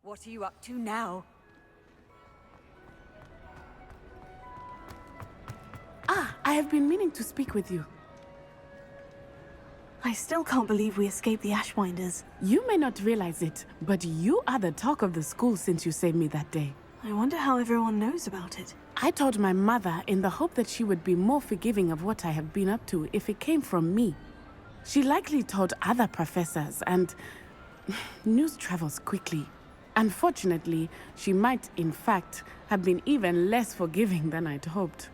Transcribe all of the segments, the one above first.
What are you up to now? I have been meaning to speak with you. I still can't believe we escaped the Ashwinders. You may not realize it, but you are the talk of the school since you saved me that day. I wonder how everyone knows about it. I told my mother in the hope that she would be more forgiving of what I have been up to if it came from me. She likely told other professors, and news travels quickly. Unfortunately, she might, in fact, have been even less forgiving than I'd hoped.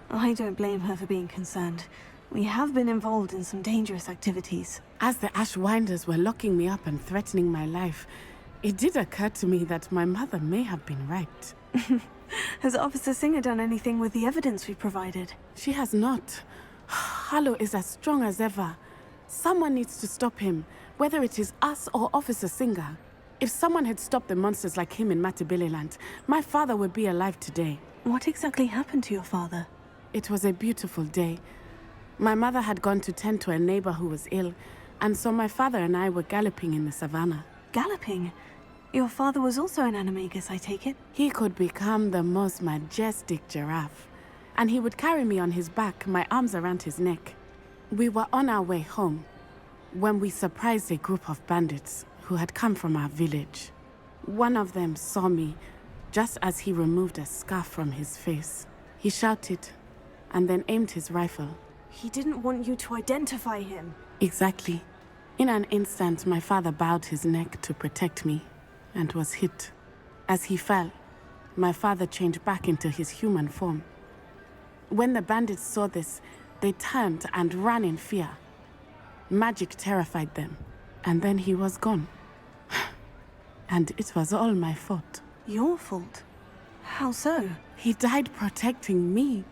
I don't blame her for being concerned. We have been involved in some dangerous activities. As the Ashwinders were locking me up and threatening my life, it did occur to me that my mother may have been right. Has Officer Singer done anything with the evidence we provided? She has not. Harlow is as strong as ever. Someone needs to stop him, whether it is us or Officer Singer. If someone had stopped the monsters like him in Matabeleland, my father would be alive today. What exactly happened to your father? It was a beautiful day. My mother had gone to tend to a neighbor who was ill, and so my father and I were galloping in the savannah. Galloping? Your father was also an animagus, I take it? He could become the most majestic giraffe, and he would carry me on his back, my arms around his neck. We were on our way home when we surprised a group of bandits who had come from our village. One of them saw me just as he removed a scarf from his face. He shouted and then aimed his rifle. He didn't want you to identify him. Exactly. In an instant, my father bowed his neck to protect me and was hit. As he fell, my father changed back into his human form. When the bandits saw this, they turned and ran in fear. Magic terrified them, and then he was gone. And it was all my fault. Your fault? How so? He died protecting me.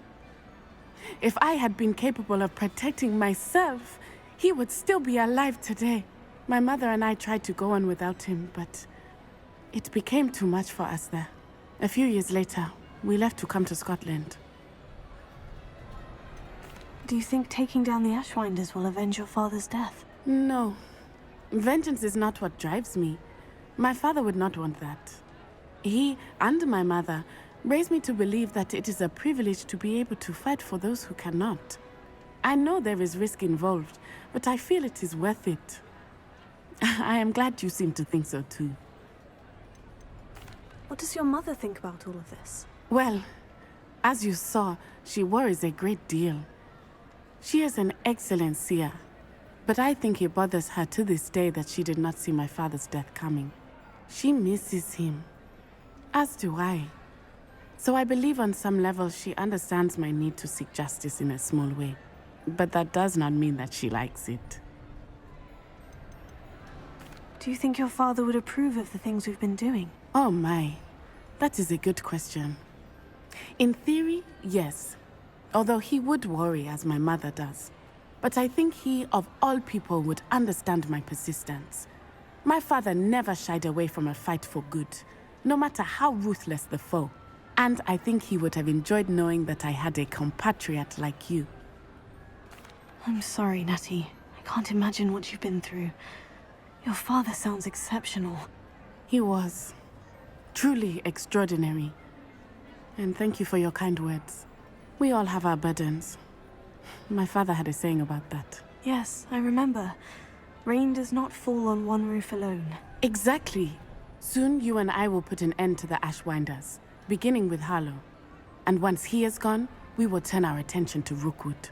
If I had been capable of protecting myself, he would still be alive today. My mother and I tried to go on without him, but it became too much for us there. A few years later, we left to come to Scotland. Do you think taking down the Ashwinders will avenge your father's death? No. Vengeance is not what drives me. My father would not want that. He and my mother raised me to believe that it is a privilege to be able to fight for those who cannot. I know there is risk involved, but I feel it is worth it. I am glad you seem to think so too. What does your mother think about all of this? Well, as you saw, she worries a great deal. She is an excellent seer, but I think it bothers her to this day that she did not see my father's death coming. She misses him, as do I. So I believe on some level she understands my need to seek justice in a small way. But that does not mean that she likes it. Do you think your father would approve of the things we've been doing? Oh my, that is a good question. In theory, yes. Although he would worry as my mother does. But I think he, of all people, would understand my persistence. My father never shied away from a fight for good, no matter how ruthless the foe. And I think he would have enjoyed knowing that I had a compatriot like you. I'm sorry, Natty. I can't imagine what you've been through. Your father sounds exceptional. He was. Truly extraordinary. And thank you for your kind words. We all have our burdens. My father had a saying about that. Yes, I remember. Rain does not fall on one roof alone. Exactly. Soon you and I will put an end to the Ashwinders, beginning with Harlow. And once he is gone, we will turn our attention to Rookwood.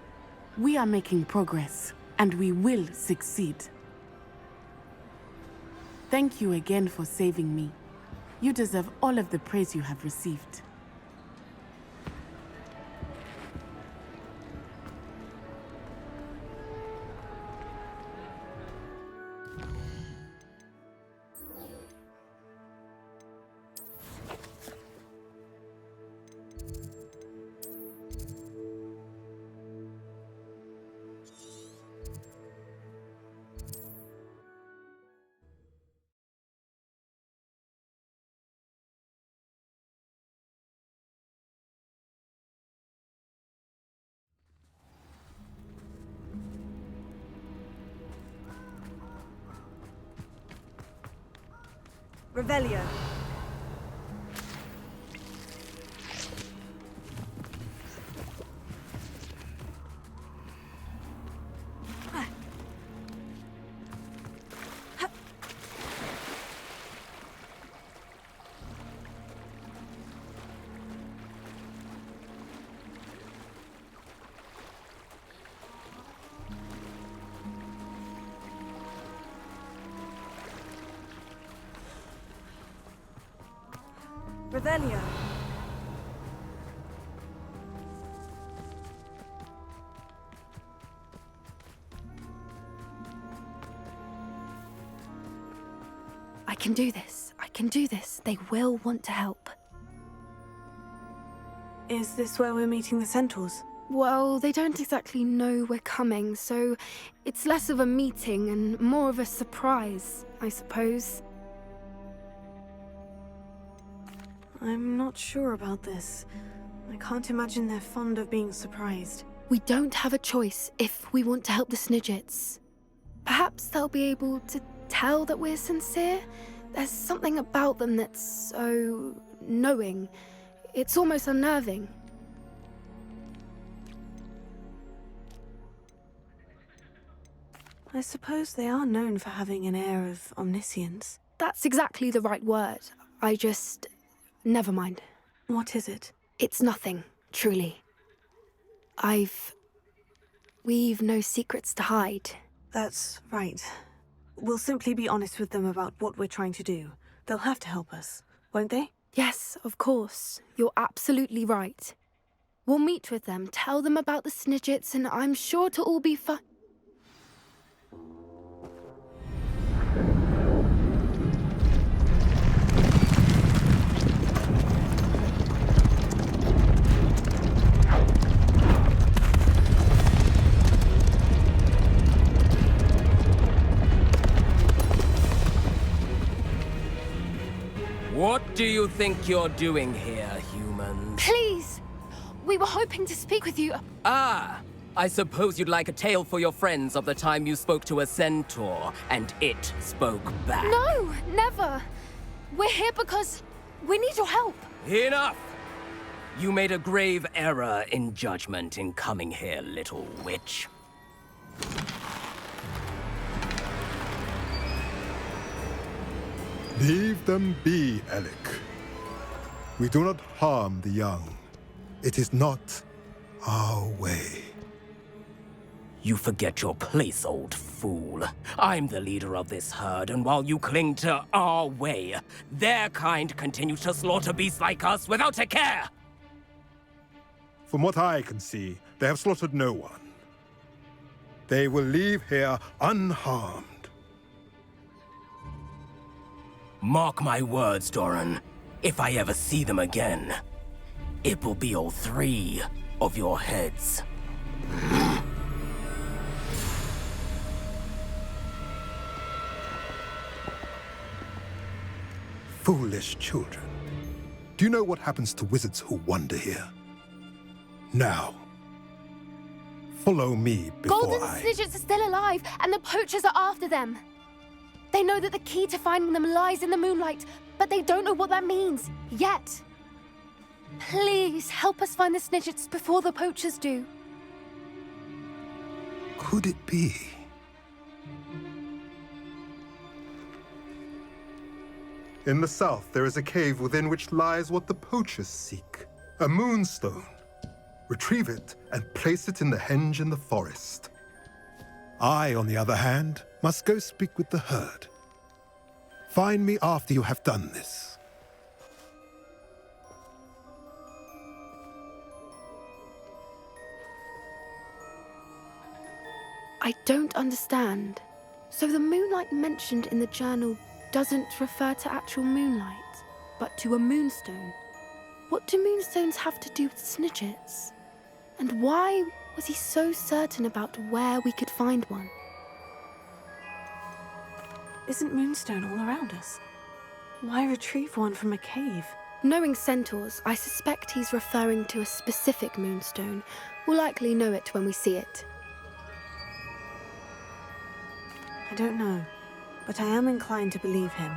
We are making progress, and we will succeed. Thank you again for saving me. You deserve all of the praise you have received. Revelio. Revelio. I can do this. I can do this. They will want to help. Is this where we're meeting the centaurs? Well, they don't exactly know we're coming, so it's less of a meeting and more of a surprise, I suppose. I'm not sure about this. I can't imagine they're fond of being surprised. We don't have a choice if we want to help the Snidgets. Perhaps they'll be able to tell that we're sincere. There's something about them that's so knowing. It's almost unnerving. I suppose they are known for having an air of omniscience. That's exactly the right word. I just... Never mind. What is it? It's nothing, truly. We've no secrets to hide. That's right. We'll simply be honest with them about what we're trying to do. They'll have to help us, won't they? Yes, of course. You're absolutely right. We'll meet with them, tell them about the Snidgets, and I'm sure to all be fine. What do you think you're doing here, humans? Please! We were hoping to speak with you. Ah! I suppose you'd like a tale for your friends of the time you spoke to a centaur, and it spoke back. No, never! We're here because we need your help. Enough! You made a grave error in judgment in coming here, little witch. Leave them be, Alec. We do not harm the young. It is not our way. You forget your place, old fool. I'm the leader of this herd, and while you cling to our way, their kind continue to slaughter beasts like us without a care! From what I can see, they have slaughtered no one. They will leave here unharmed. Mark my words, Doran. If I ever see them again, it will be all 3 of your heads. Foolish children. Do you know what happens to wizards who wander here? Now, follow me before Golden Snidgets are still alive, and the poachers are after them. They know that the key to finding them lies in the moonlight, but they don't know what that means, yet. Please, help us find the Snidgets before the poachers do. Could it be? In the south, there is a cave within which lies what the poachers seek. A moonstone. Retrieve it and place it in the henge in the forest. I, on the other hand, must go speak with the herd. Find me after you have done this. I don't understand. So the moonlight mentioned in the journal doesn't refer to actual moonlight, but to a moonstone. What do moonstones have to do with Snidgets? And why was he so certain about where we could find one? Isn't Moonstone all around us? Why retrieve one from a cave? Knowing centaurs, I suspect he's referring to a specific moonstone. We'll likely know it when we see it. I don't know, but I am inclined to believe him.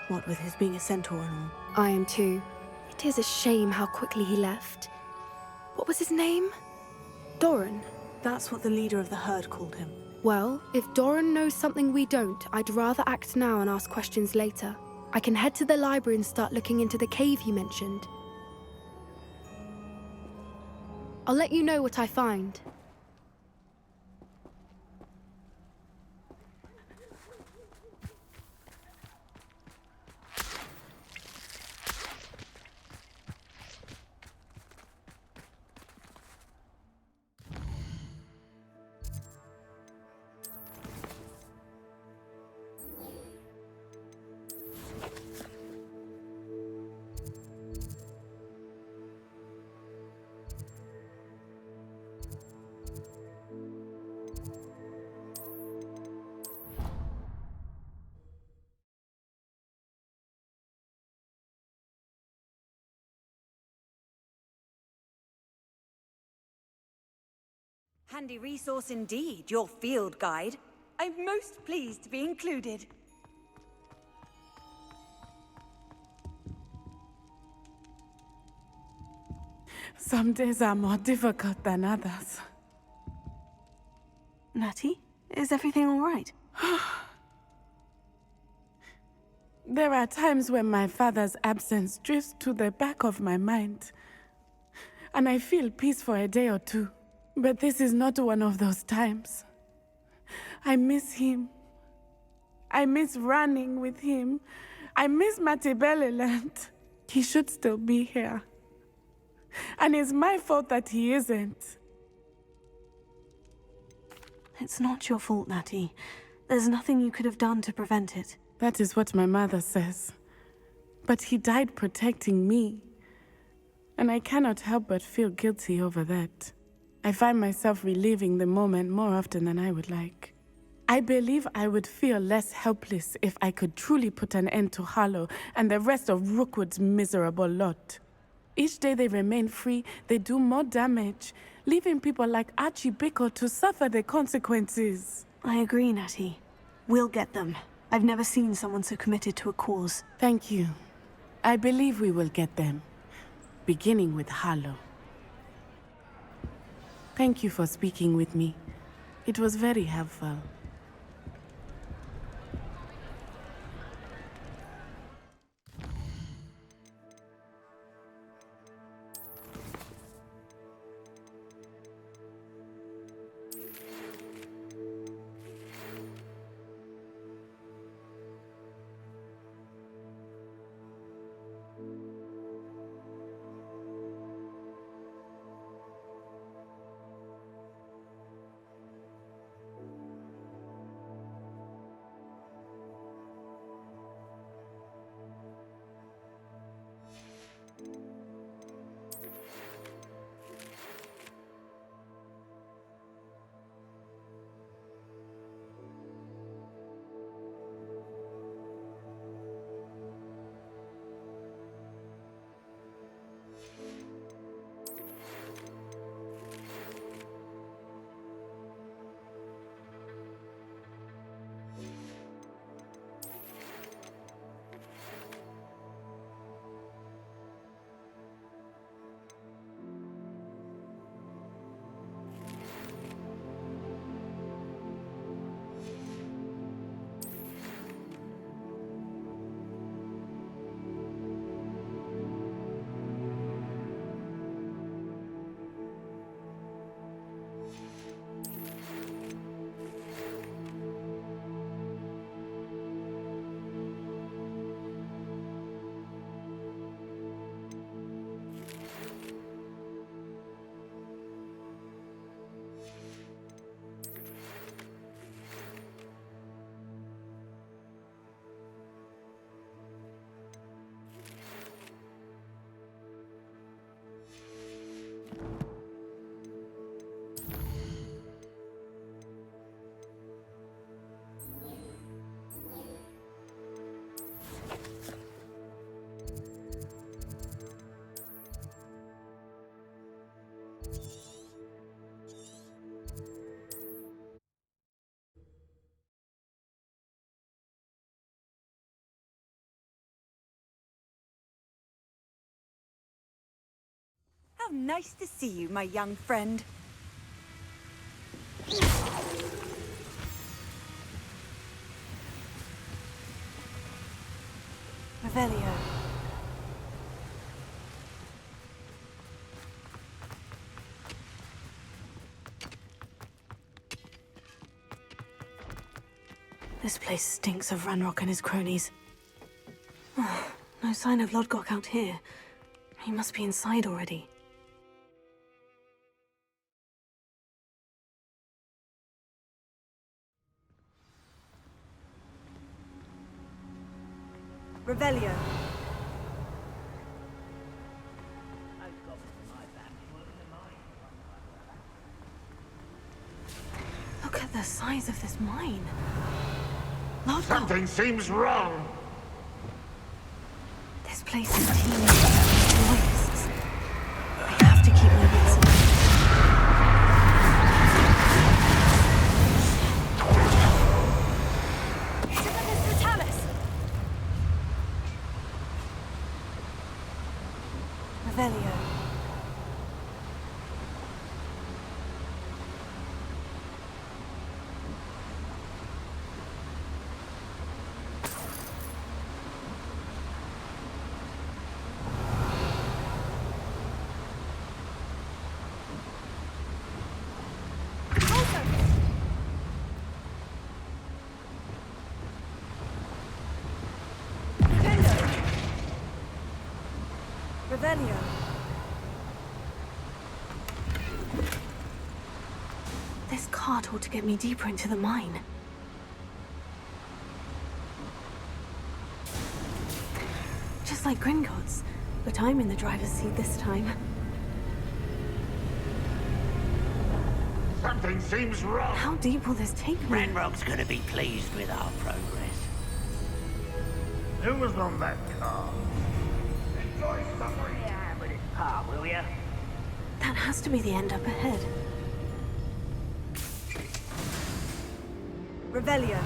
What with his being a centaur and all. I am too. It is a shame how quickly he left. What was his name? Doran. That's what the leader of the herd called him. Well, if Doran knows something we don't, I'd rather act now and ask questions later. I can head to the library and start looking into the cave you mentioned. I'll let you know what I find. Handy resource indeed, your field guide. I'm most pleased to be included. Some days are more difficult than others. Natty, is everything all right? There are times when my father's absence drifts to the back of my mind, and I feel peace for a day or two. But this is not one of those times. I miss him. I miss running with him. I miss Matibeleland. He should still be here. And it's my fault that he isn't. It's not your fault, Natty. There's nothing you could have done to prevent it. That is what my mother says. But he died protecting me. And I cannot help but feel guilty over that. I find myself reliving the moment more often than I would like. I believe I would feel less helpless if I could truly put an end to Harlow and the rest of Rookwood's miserable lot. Each day they remain free, they do more damage, leaving people like Archie Bickle to suffer the consequences. I agree, Natty. We'll get them. I've never seen someone so committed to a cause. Thank you. I believe we will get them, beginning with Harlow. Thank you for speaking with me. It was very helpful. How nice to see you, my young friend. Revelio. This place stinks of Ranrock and his cronies. Oh, no sign of Lodgok out here. He must be inside already. Revelio. Look at the size of this mine. Lodgok! Something seems wrong. This place is teeming with loyalists. I have to keep my wits about me. Revelio. Revelio. This cart ought to get me deeper into the mine. Just like Gringotts, but I'm in the driver's seat this time. Something seems wrong. How deep will this take me? Ranrock's gonna be pleased with our progress. Who was on that car? Enjoy suffering yeah, with its part, will ya? That has to be the end up ahead. Revelio.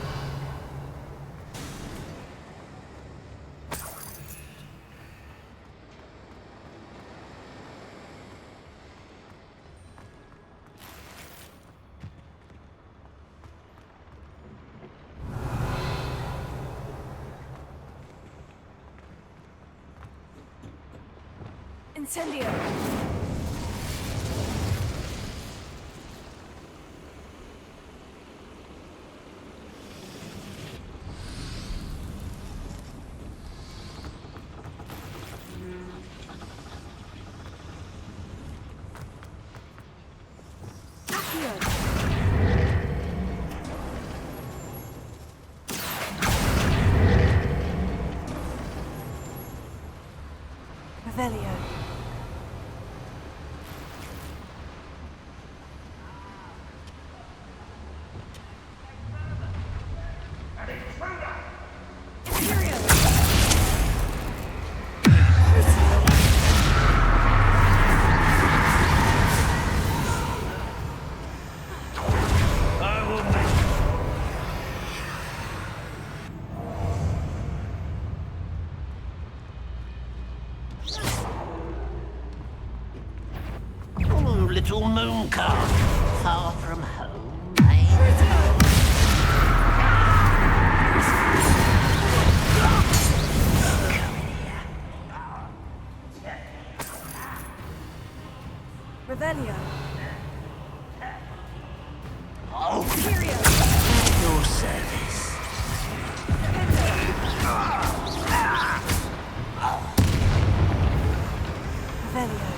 Incendio. Revelio. Little moon calf, far from home, eh? Revelio. Oh, at your service. Revelio.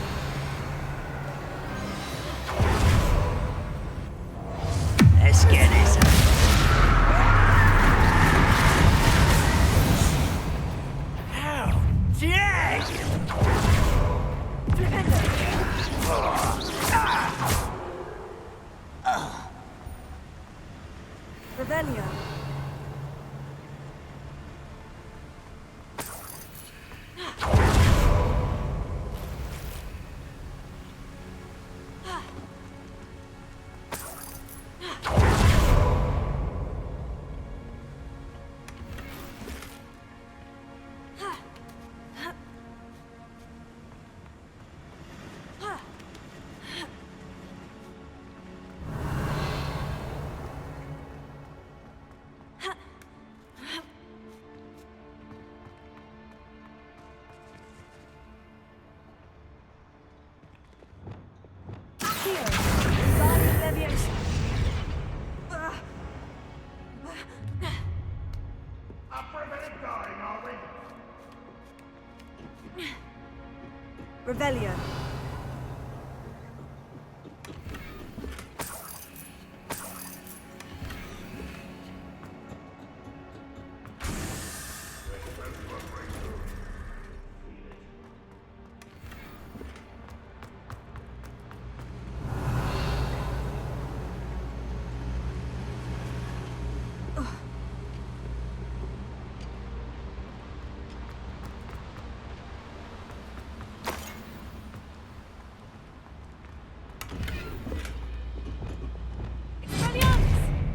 Let's get this up. How dare you! Revelio. Revelio.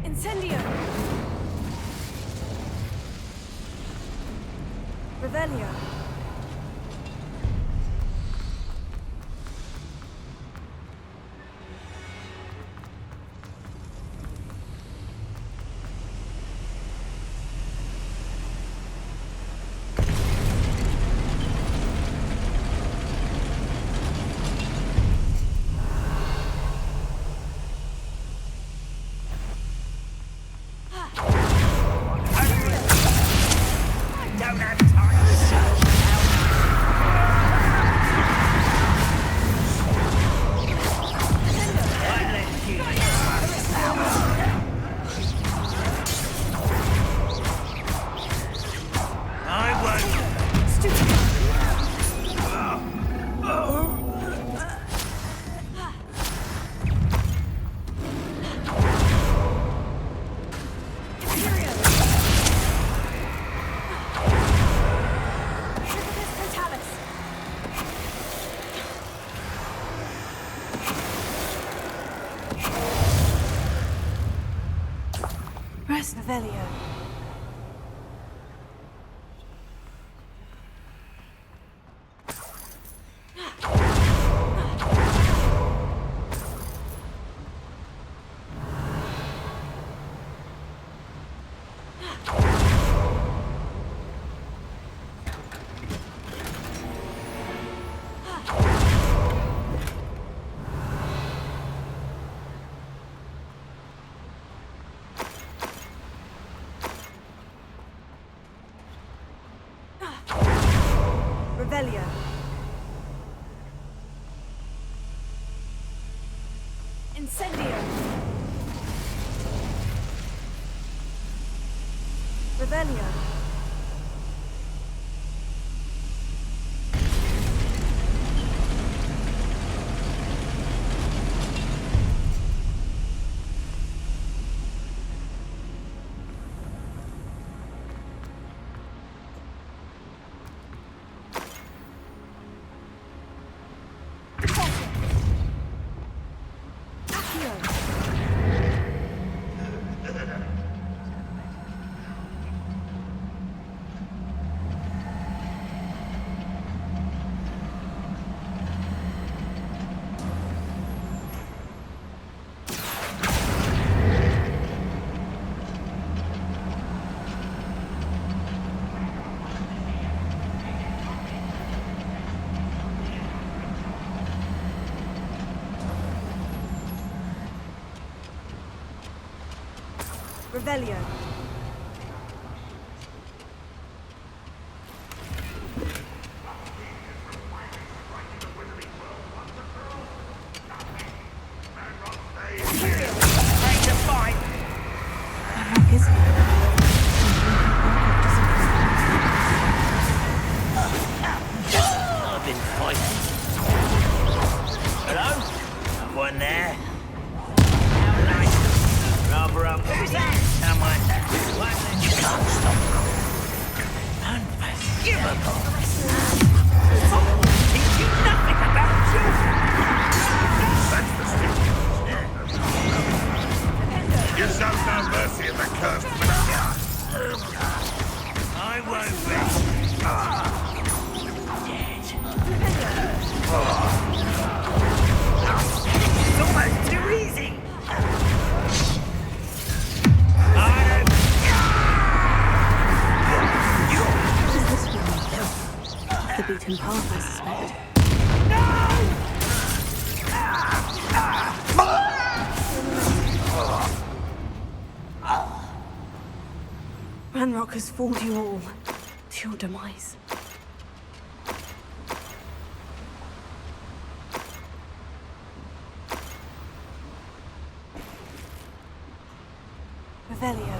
Incendio! Revelio. Revelio. Revelio. Incendio. Revelio. Revelio. I've been fighting. Hello? Someone there? How nice. Rubber up. Someone. You can't stop. Unforgivable. Teach you nothing about children. That's the stick. You show no mercy in the cursed Manila. I won't rest. Dead. It's almost too easy. The beaten path, I suspect. Ranrock has fooled you all to your demise. Revelio.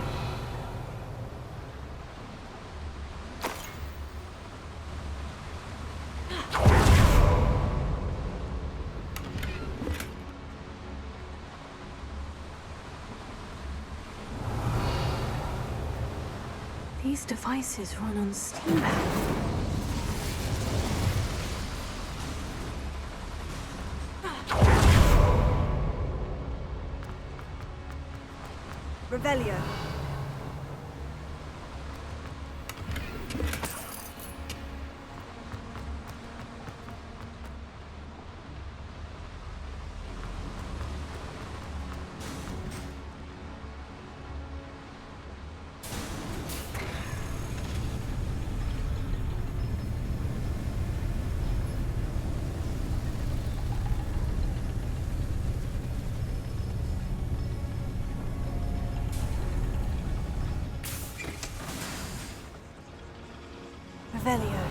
These devices run on steam power. Revelio. Revelio.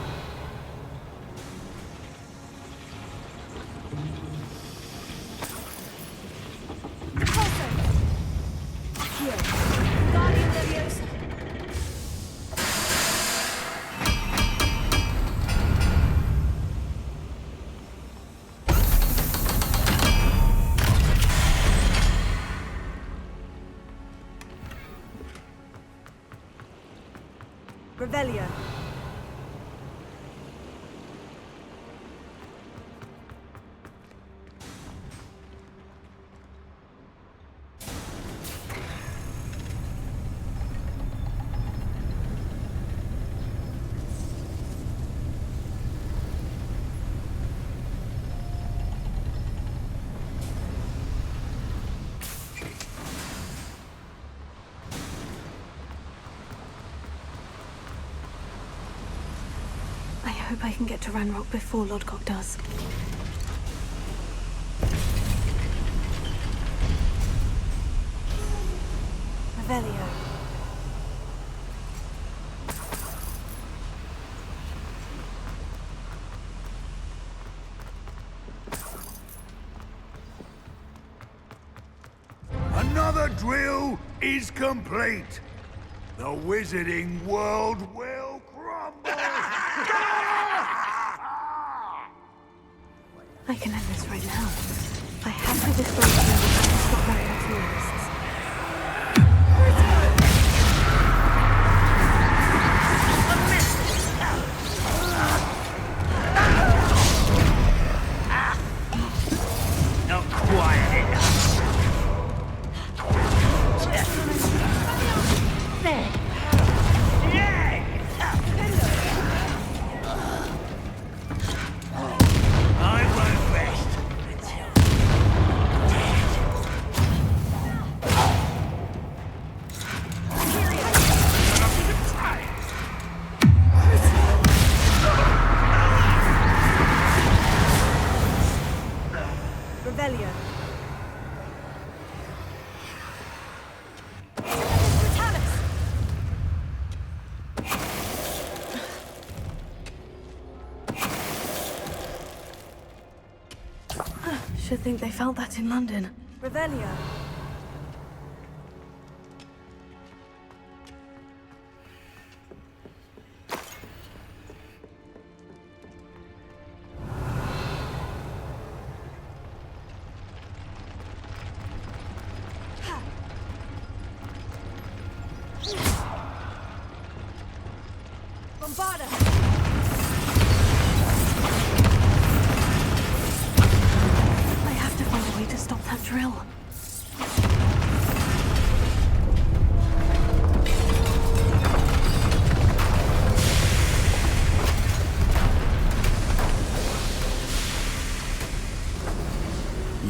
Revelio. I hope I can get to Ranrock before Lodgok does. Revelio. Another drill is complete. The wizarding world will crumble. I can end this right now. I have to destroy the to stop Ranrock's loyalists. Not quite enough. There. I won't rest until dead. Revelio. Should think they felt that in London. Revelio. Bombarda. I have to find a way to stop that drill.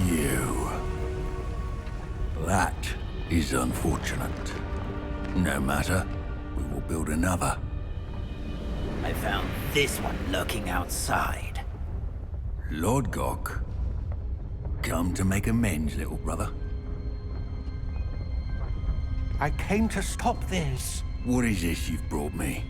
You. That is unfortunate. No matter, we will build another. I found this one lurking outside. Lodgok. Come to make amends, little brother. I came to stop this. What is this you've brought me?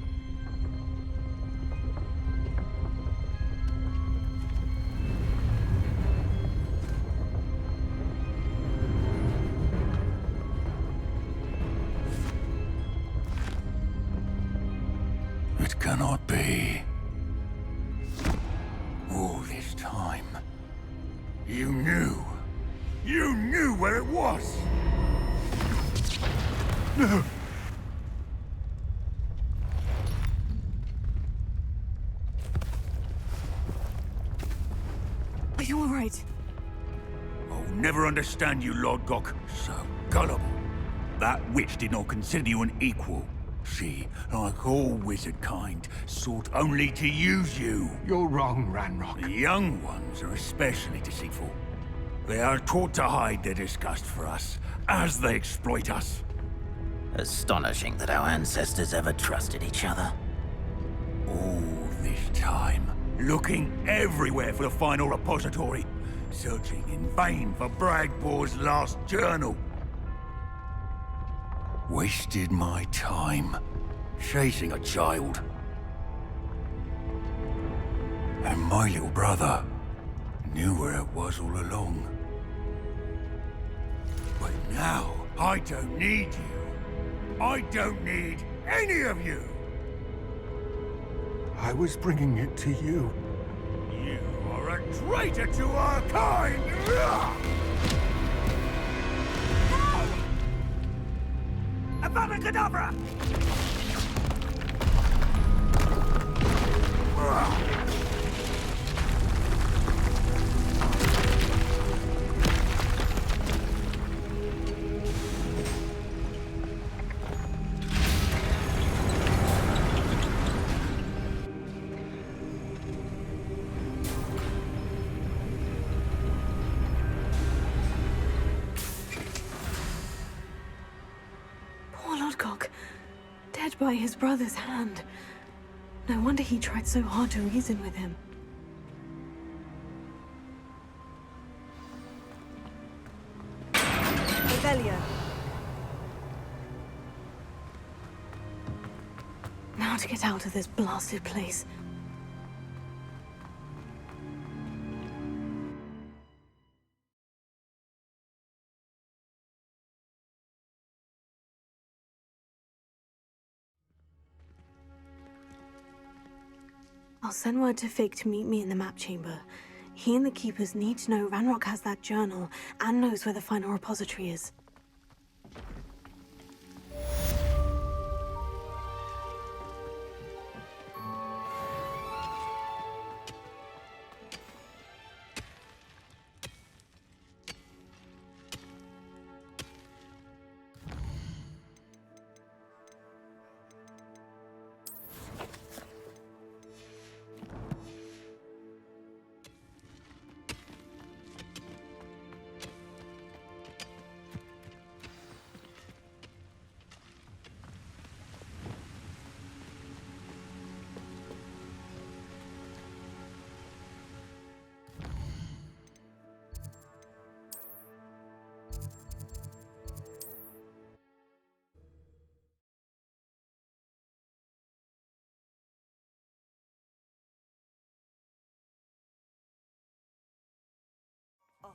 cannot be. All this time, you knew where it was! No! Are you all right? I'll never understand you, Lord Gok. So gullible. That witch did not consider you an equal. She, like all wizard kind, sought only to use you. You're wrong, Ranrock. The young ones are especially deceitful. They are taught to hide their disgust for us, as they exploit us. Astonishing that our ancestors ever trusted each other. All this time, looking everywhere for the final repository, searching in vain for Bragbor's last journal. Wasted my time, chasing a child. And my little brother knew where it was all along. But now, I don't need you. I don't need any of you. I was bringing it to you. You are a traitor to our kind! Abracadabra! Poor Lodgok, dead by his brother's hand. No wonder he tried so hard to reason with him. Rebellion. Now to get out of this blasted place. I'll send word to Fig to meet me in the map chamber. He and the Keepers need to know Ranrock has that journal and knows where the final repository is.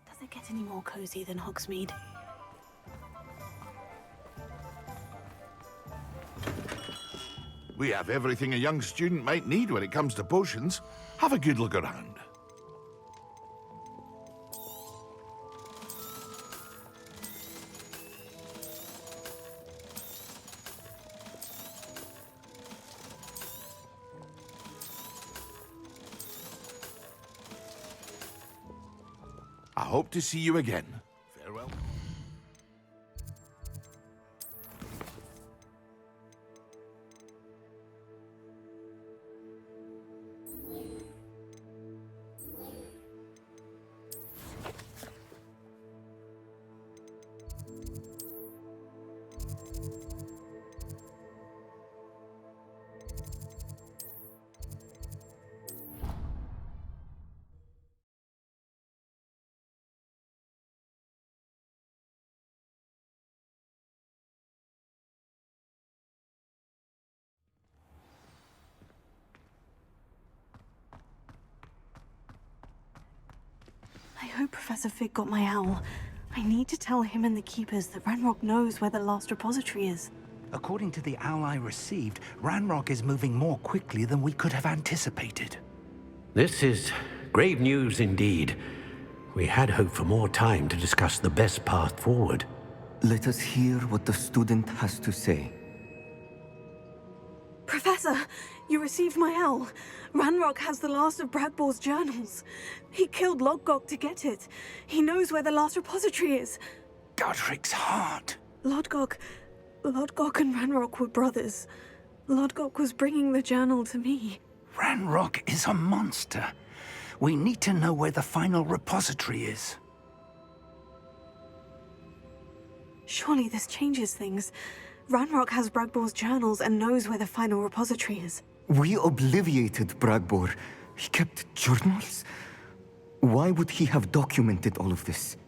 Does it get any more cozy than Hogsmeade? We have everything a young student might need when it comes to potions. Have a good look around. I hope to see you again. Farewell. I hope Professor Fig got my owl. I need to tell him and the Keepers that Ranrock knows where the last repository is. According to the owl I received, Ranrock is moving more quickly than we could have anticipated. This is grave news indeed. We had hoped for more time to discuss the best path forward. Let us hear what the student has to say. Professor, you received my owl. Ranrock has the last of Bragbor's journals. He killed Lodgok to get it. He knows where the last repository is. Godric's heart. Lodgok and Ranrock were brothers. Lodgok was bringing the journal to me. Ranrock is a monster. We need to know where the final repository is. Surely this changes things. Ranrock has Bragbor's journals and knows where the final repository is. We obliviated Bragbor. He kept journals? Why would he have documented all of this?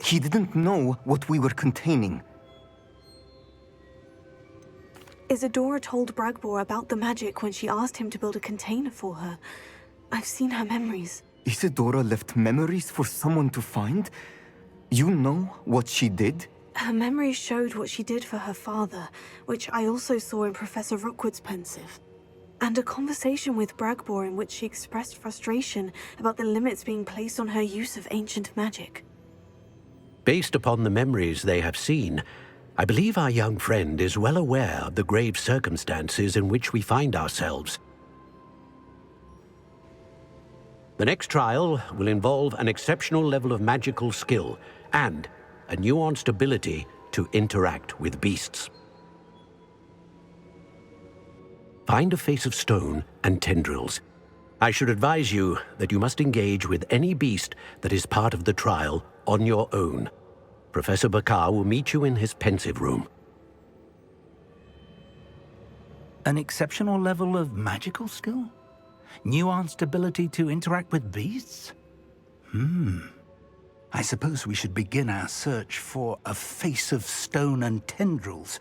He didn't know what we were containing. Isadora told Bragbor about the magic when she asked him to build a container for her. I've seen her memories. Isadora left memories for someone to find? You know what she did? Her memories showed what she did for her father, which I also saw in Professor Rookwood's pensive. And a conversation with Bragbor in which she expressed frustration about the limits being placed on her use of ancient magic. Based upon the memories they have seen, I believe our young friend is well aware of the grave circumstances in which we find ourselves. The next trial will involve an exceptional level of magical skill and a nuanced ability to interact with beasts. Find a face of stone and tendrils. I should advise you that you must engage with any beast that is part of the trial on your own. Professor Bakar will meet you in his pensive room. An exceptional level of magical skill? Nuanced ability to interact with beasts? I suppose we should begin our search for a face of stone and tendrils,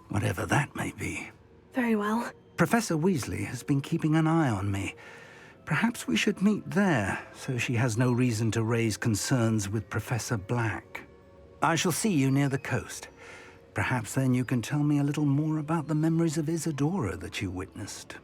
whatever that may be. Very well. Professor Weasley has been keeping an eye on me. Perhaps we should meet there, so she has no reason to raise concerns with Professor Black. I shall see you near the coast. Perhaps then you can tell me a little more about the memories of Isadora that you witnessed.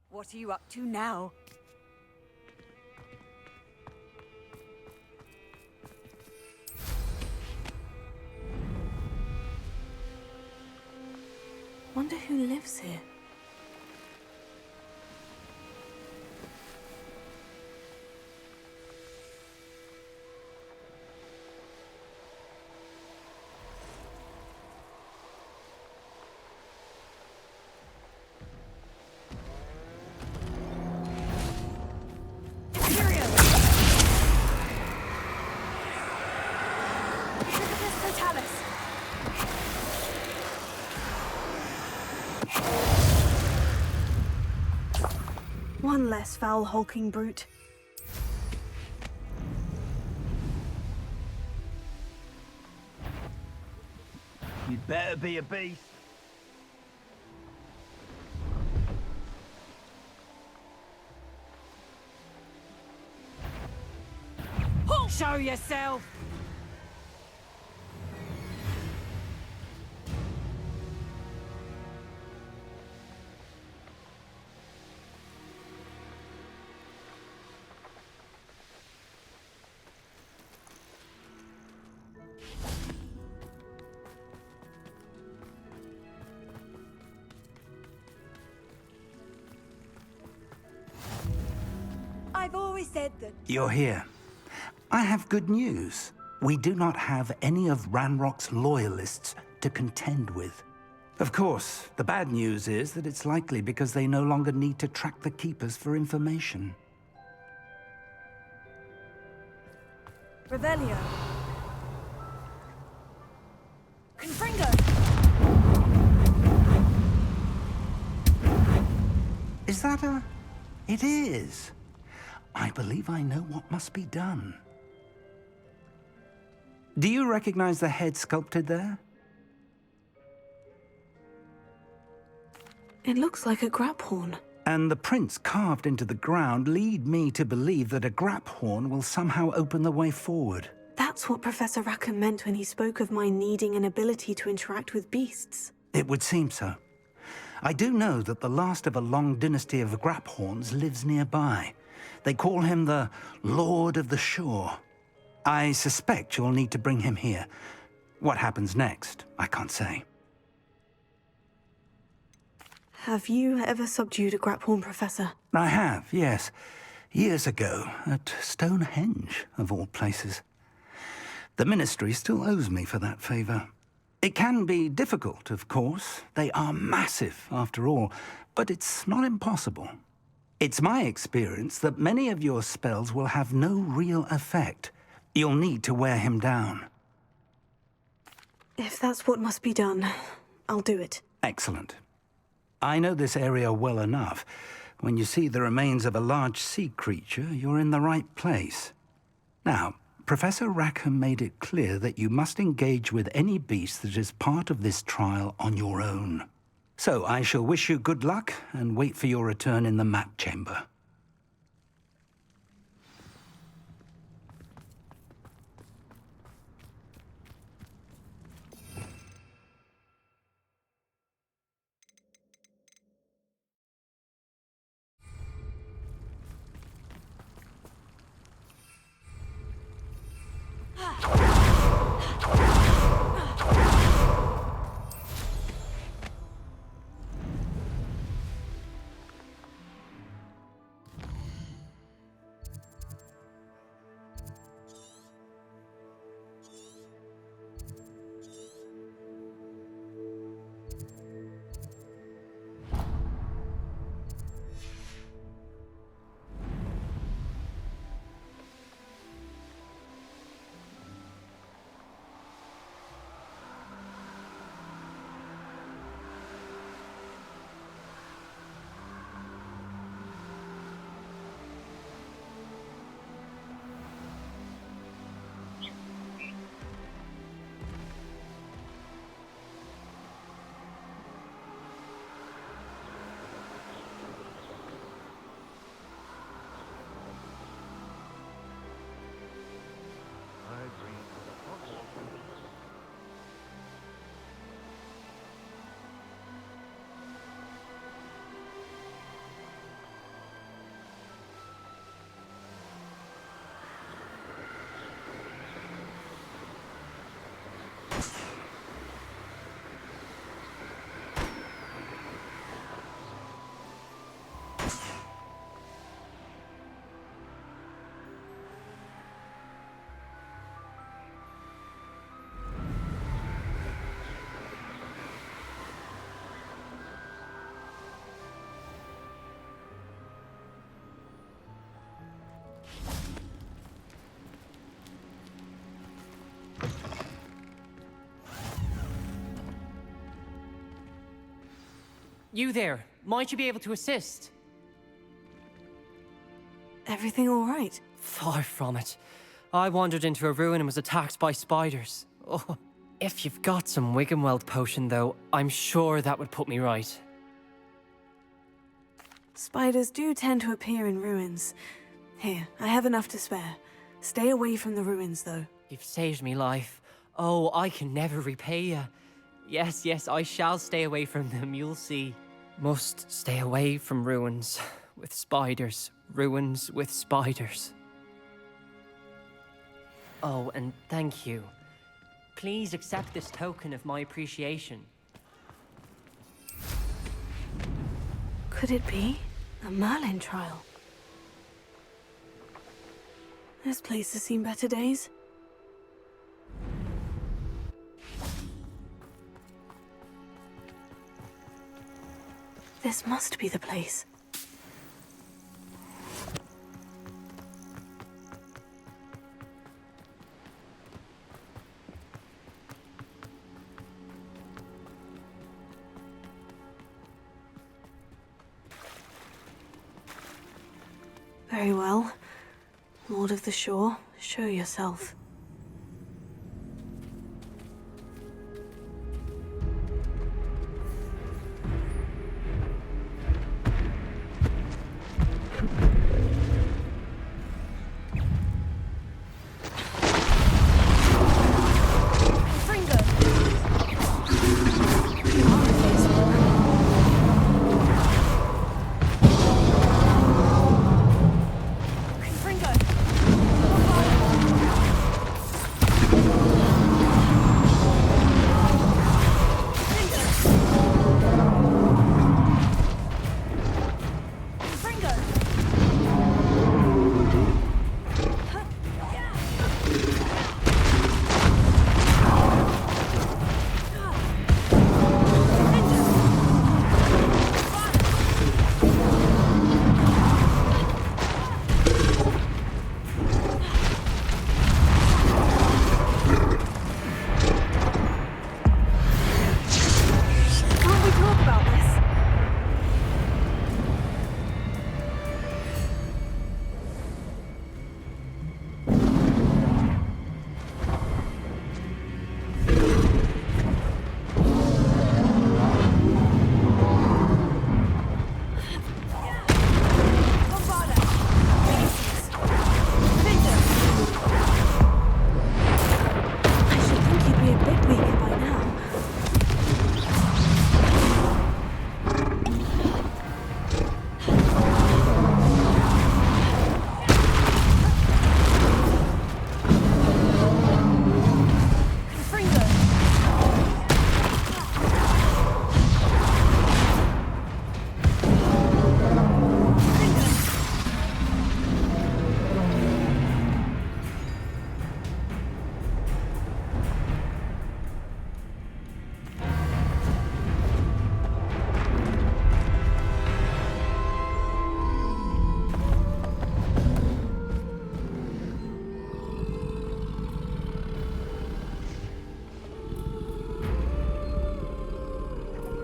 What are you up to now? Wonder who lives here. One less foul hulking brute. You'd better be a beast. Show yourself! I've always said that... You're here. I have good news. We do not have any of Ranrock's loyalists to contend with. Of course, the bad news is that it's likely because they no longer need to track the Keepers for information. Revelio. Confringo. Is that a... It is. I believe I know what must be done. Do you recognize the head sculpted there? It looks like a grap horn. And the prints carved into the ground lead me to believe that a grap horn will somehow open the way forward. That's what Professor Rackham meant when he spoke of my needing an ability to interact with beasts. It would seem so. I do know that the last of a long dynasty of grap horns lives nearby. They call him the Lord of the Shore. I suspect you'll need to bring him here. What happens next, I can't say. Have you ever subdued a grap horn, Professor? I have, yes. Years ago, at Stonehenge, of all places. The Ministry still owes me for that favor. It can be difficult, of course. They are massive, after all, but it's not impossible. It's my experience that many of your spells will have no real effect. You'll need to wear him down. If that's what must be done, I'll do it. Excellent. I know this area well enough. When you see the remains of a large sea creature, you're in the right place. Now, Professor Rackham made it clear that you must engage with any beast that is part of this trial on your own. So I shall wish you good luck and wait for your return in the map chamber. You there, might you be able to assist? Everything all right? Far from it. I wandered into a ruin and was attacked by spiders. Oh, if you've got some Wiggenweld potion, though, I'm sure that would put me right. Spiders do tend to appear in ruins. Here, I have enough to spare. Stay away from the ruins, though. You've saved me life. Oh, I can never repay you. Yes, yes, I shall stay away from them, you'll see. Must stay away from ruins with spiders. Ruins with spiders. Oh, and thank you. Please accept this token of my appreciation. Could it be a Merlin trial? This place has seen better days. This must be the place. Very well. Lord of the Shore, show yourself.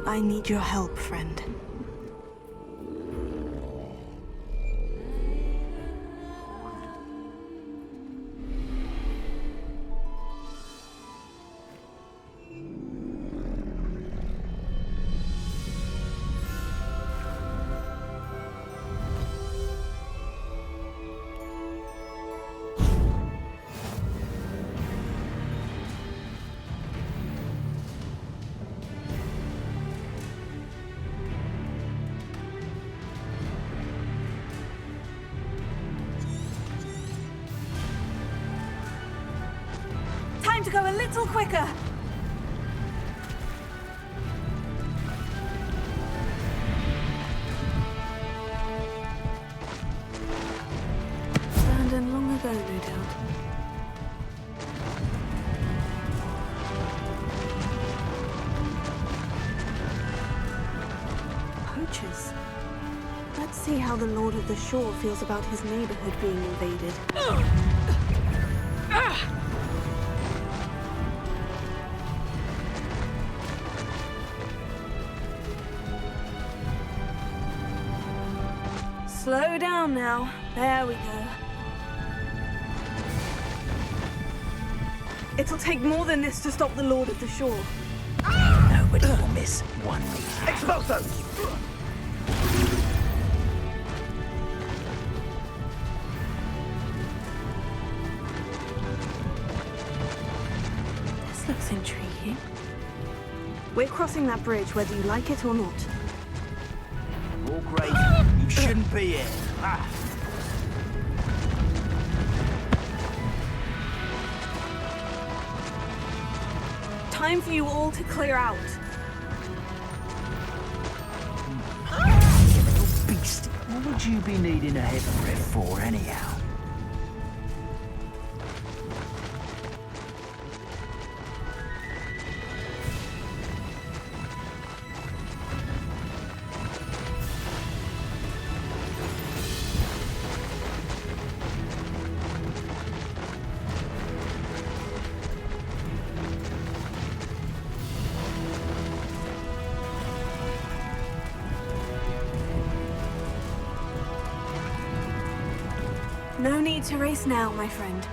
I need your help, friend. Time to go a little quicker. Abandoned long ago, no doubt. Poachers. Let's see how the Lord of the Shore feels about his neighborhood being invaded. Slow down now. There we go. It'll take more than this to stop the Lord of the Shore. Nobody will miss one meeting. Expose those! This looks intriguing. We're crossing that bridge whether you like it or not. All great. You shouldn't be here. Ah. Time for you all to clear out. You little beast. What would you be needing a hippogriff for, anyhow? No need to race now, my friend.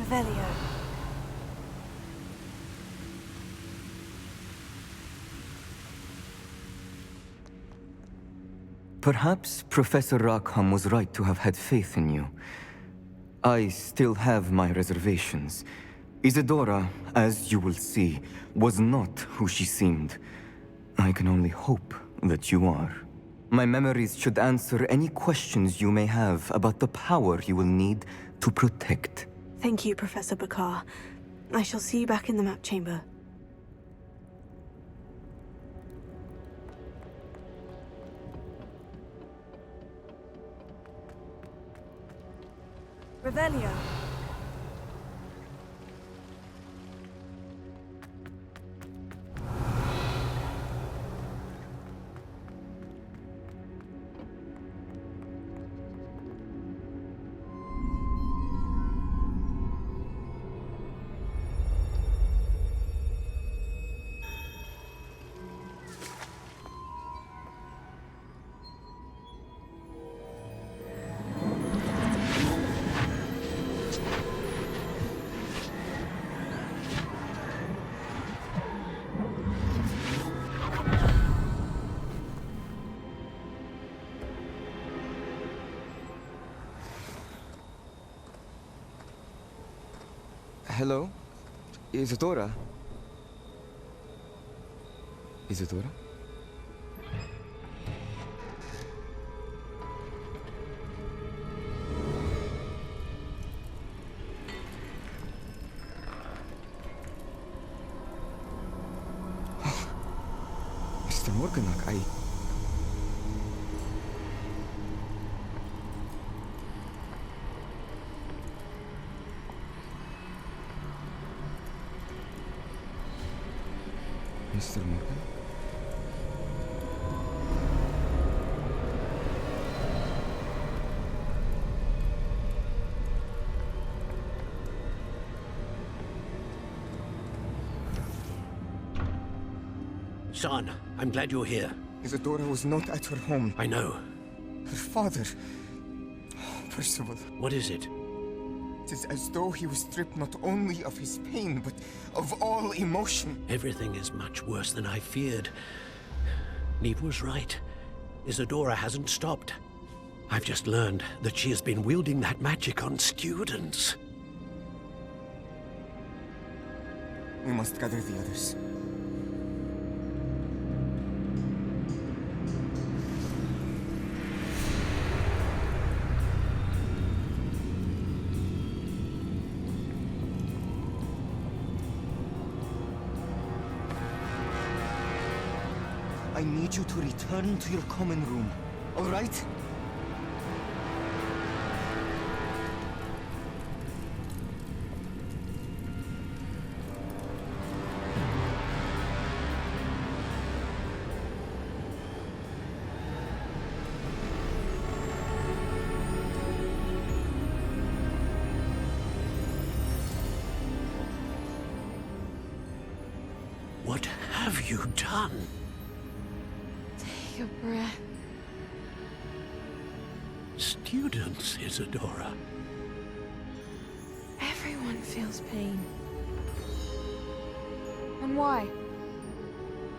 Revelio. Perhaps Professor Rackham was right to have had faith in you. I still have my reservations. Isadora, as you will see, was not who she seemed. I can only hope that you are. My memories should answer any questions you may have about the power you will need to protect. Thank you, Professor Bakar. I shall see you back in the map chamber. Revelio. Hello? Isadora? Isadora? Mr. Morganach, Mr. Morgan? Son, I'm glad you're here. Isadora was not at her home. I know. Her father... Percival. What is it? It is as though he was stripped not only of his pain, but of all emotion. Everything is much worse than I feared. Neve was right. Isadora hasn't stopped. I've just learned that she has been wielding that magic on students. We must gather the others. I need you to return to your common room, all right? What have you done? Take a breath. Students, Isadora. Everyone feels pain. And why?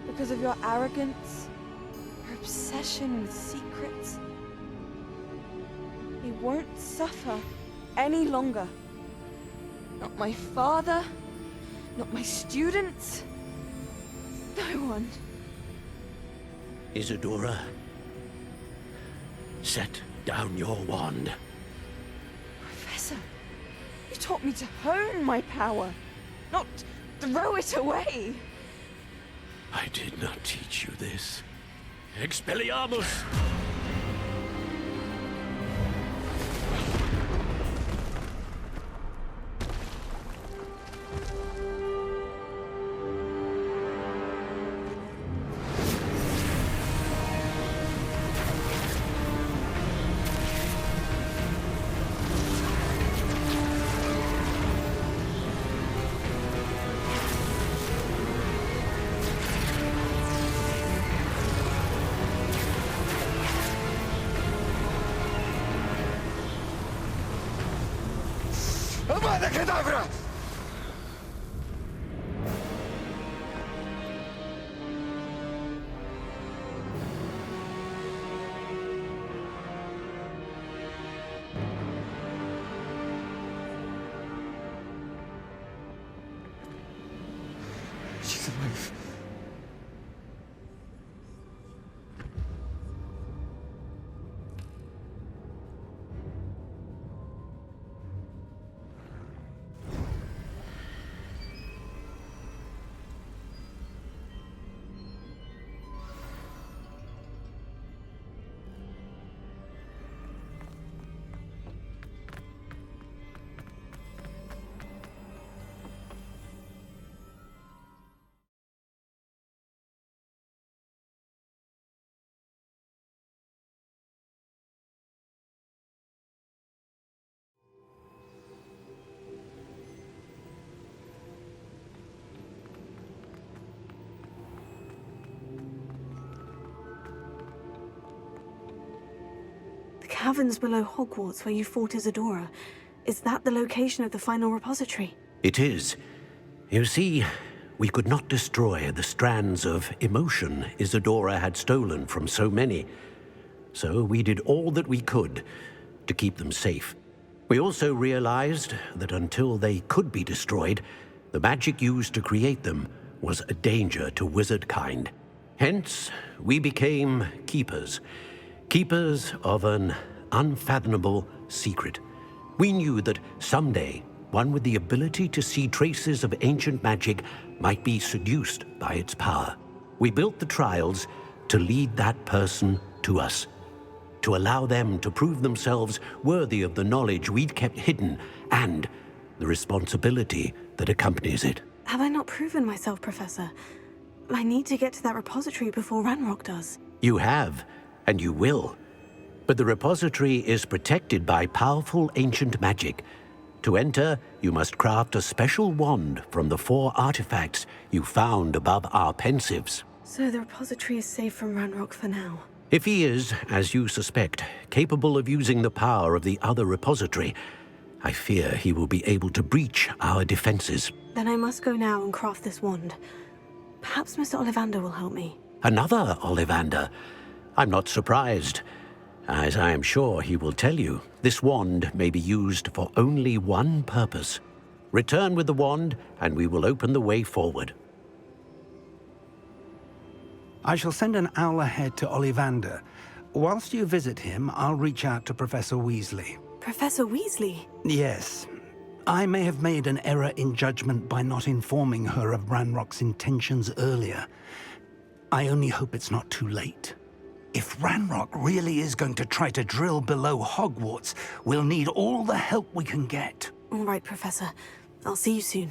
Because of your arrogance? Your obsession with secrets? He won't suffer any longer. Not my father, not my students, no one. Isadora, set down your wand. Professor, you taught me to hone my power, not throw it away. I did not teach you this. Expelliarmus! Avada Kedavra! She's alive. Caverns below Hogwarts where you fought Isadora. Is that the location of the final repository? It is. You see, we could not destroy the strands of emotion Isadora had stolen from so many. So we did all that we could to keep them safe. We also realized that until they could be destroyed, the magic used to create them was a danger to wizard kind. Hence, we became keepers. Keepers of an unfathomable secret. We knew that someday, one with the ability to see traces of ancient magic might be seduced by its power. We built the trials to lead that person to us, to allow them to prove themselves worthy of the knowledge we'd kept hidden and the responsibility that accompanies it. Have I not proven myself, Professor? I need to get to that repository before Ranrock does. You have, and you will. But the repository is protected by powerful ancient magic. To enter, you must craft a special wand from the 4 artifacts you found above our pensives. So the repository is safe from Ranrock for now. If he is, as you suspect, capable of using the power of the other repository, I fear he will be able to breach our defenses. Then I must go now and craft this wand. Perhaps Mr. Ollivander will help me. Another Ollivander? I'm not surprised. As I am sure he will tell you, this wand may be used for only one purpose. Return with the wand, and we will open the way forward. I shall send an owl ahead to Ollivander. Whilst you visit him, I'll reach out to Professor Weasley. Professor Weasley? Yes. I may have made an error in judgment by not informing her of Ranrock's intentions earlier. I only hope it's not too late. If Ranrock really is going to try to drill below Hogwarts, we'll need all the help we can get. All right, Professor. I'll see you soon.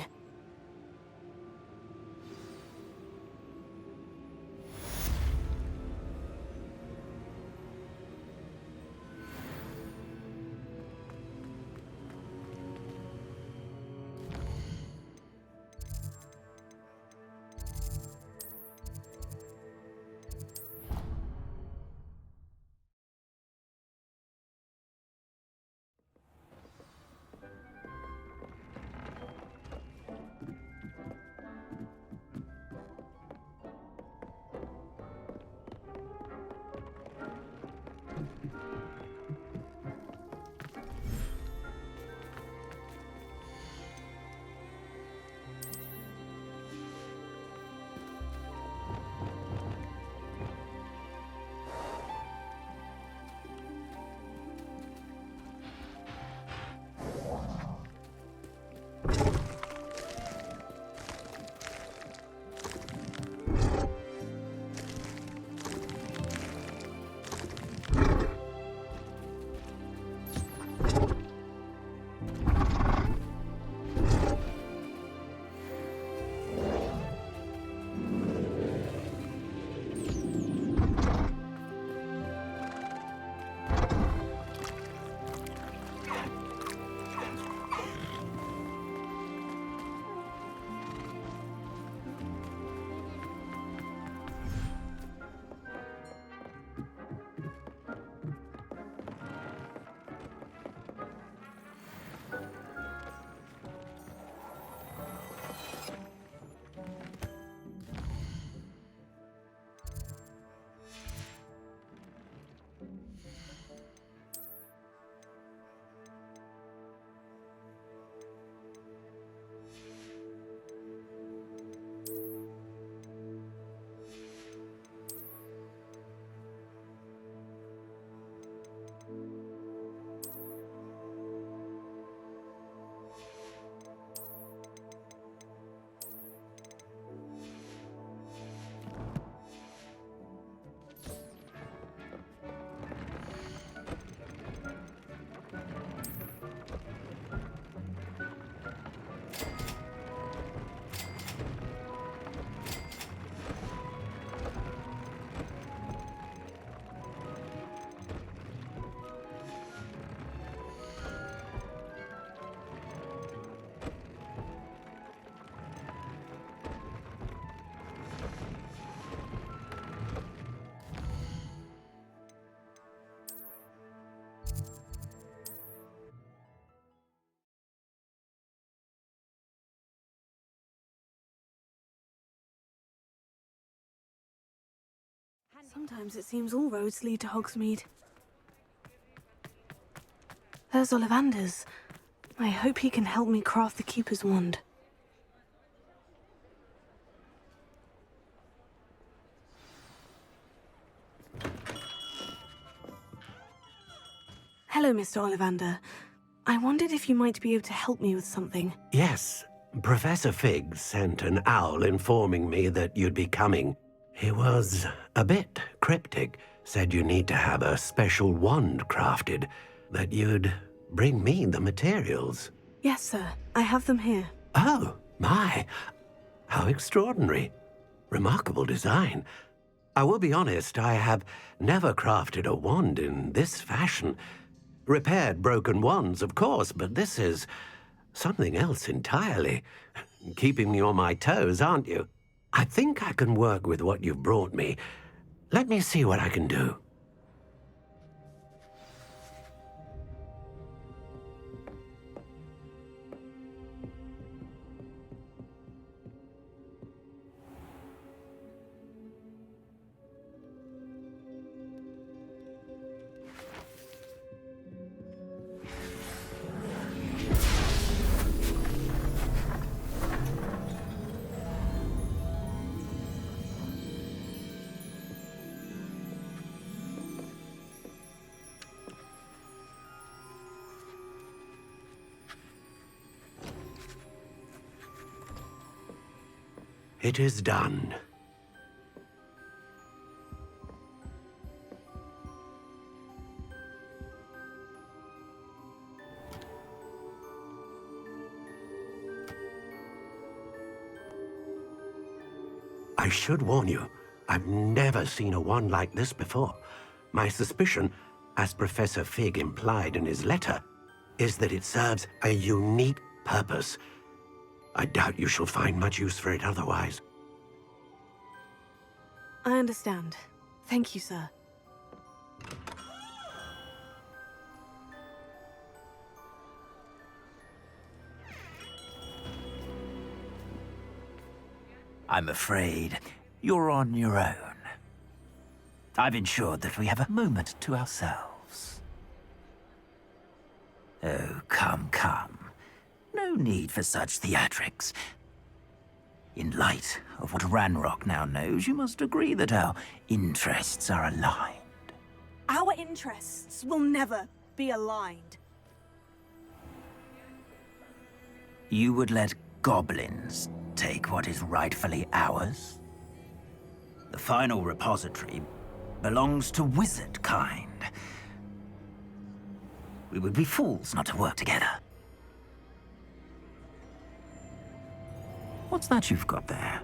Sometimes it seems all roads lead to Hogsmeade. There's Ollivander's. I hope he can help me craft the Keeper's Wand. Hello, Mr. Ollivander. I wondered if you might be able to help me with something. Yes, Professor Fig sent an owl informing me that you'd be coming. He was a bit cryptic, said you need to have a special wand crafted, that you'd bring me the materials. Yes, sir. I have them here. Oh, my. How extraordinary. Remarkable design. I will be honest, I have never crafted a wand in this fashion. Repaired broken wands, of course, but this is something else entirely. Keeping me on my toes, aren't you? I think I can work with what you've brought me. Let me see what I can do. It is done. I should warn you, I've never seen a wand like this before. My suspicion, as Professor Fig implied in his letter, is that it serves a unique purpose. I doubt you shall find much use for it otherwise. I understand. Thank you, sir. I'm afraid you're on your own. I've ensured that we have a moment to ourselves. Oh, come, come. No need for such theatrics. In light of what Ranrock now knows, you must agree that our interests are aligned. Our interests will never be aligned. You would let goblins take what is rightfully ours? The final repository belongs to wizard kind. We would be fools not to work together. What's that you've got there?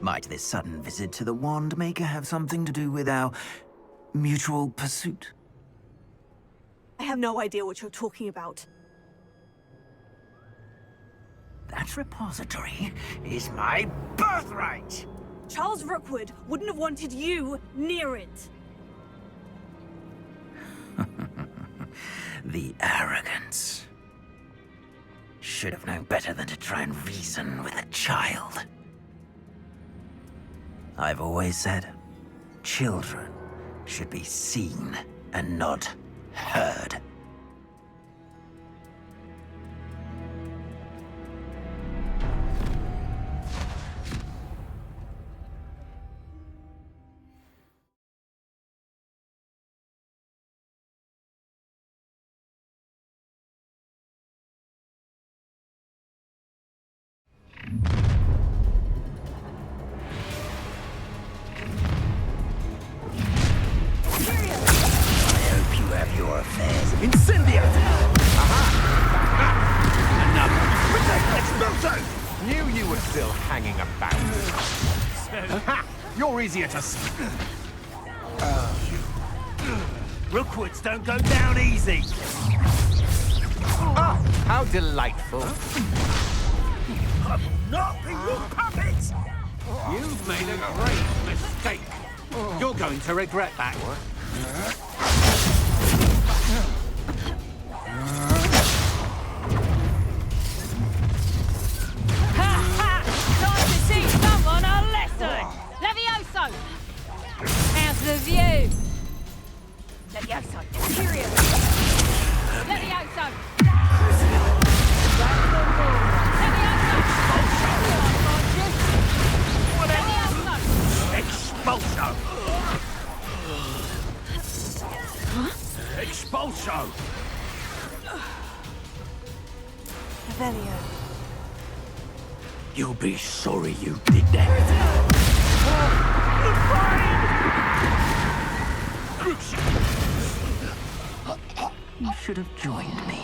Might this sudden visit to the Wand Maker have something to do with our mutual pursuit? I have no idea what you're talking about. That repository is my birthright! Charles Rookwood wouldn't have wanted you near it. The arrogance. Should have known better than to try and reason with a child. I've always said, children should be seen and not heard. You're easier to Rookwoods don't go down easy. Ah, how delightful. I will not be your puppet. You've made a great mistake. You're going to regret that. Ha ha! Time to see someone on less Levioso! Imperio! Levioso! Expulso! Expulso! Revelio. You'll be sorry you did that. You should have joined me.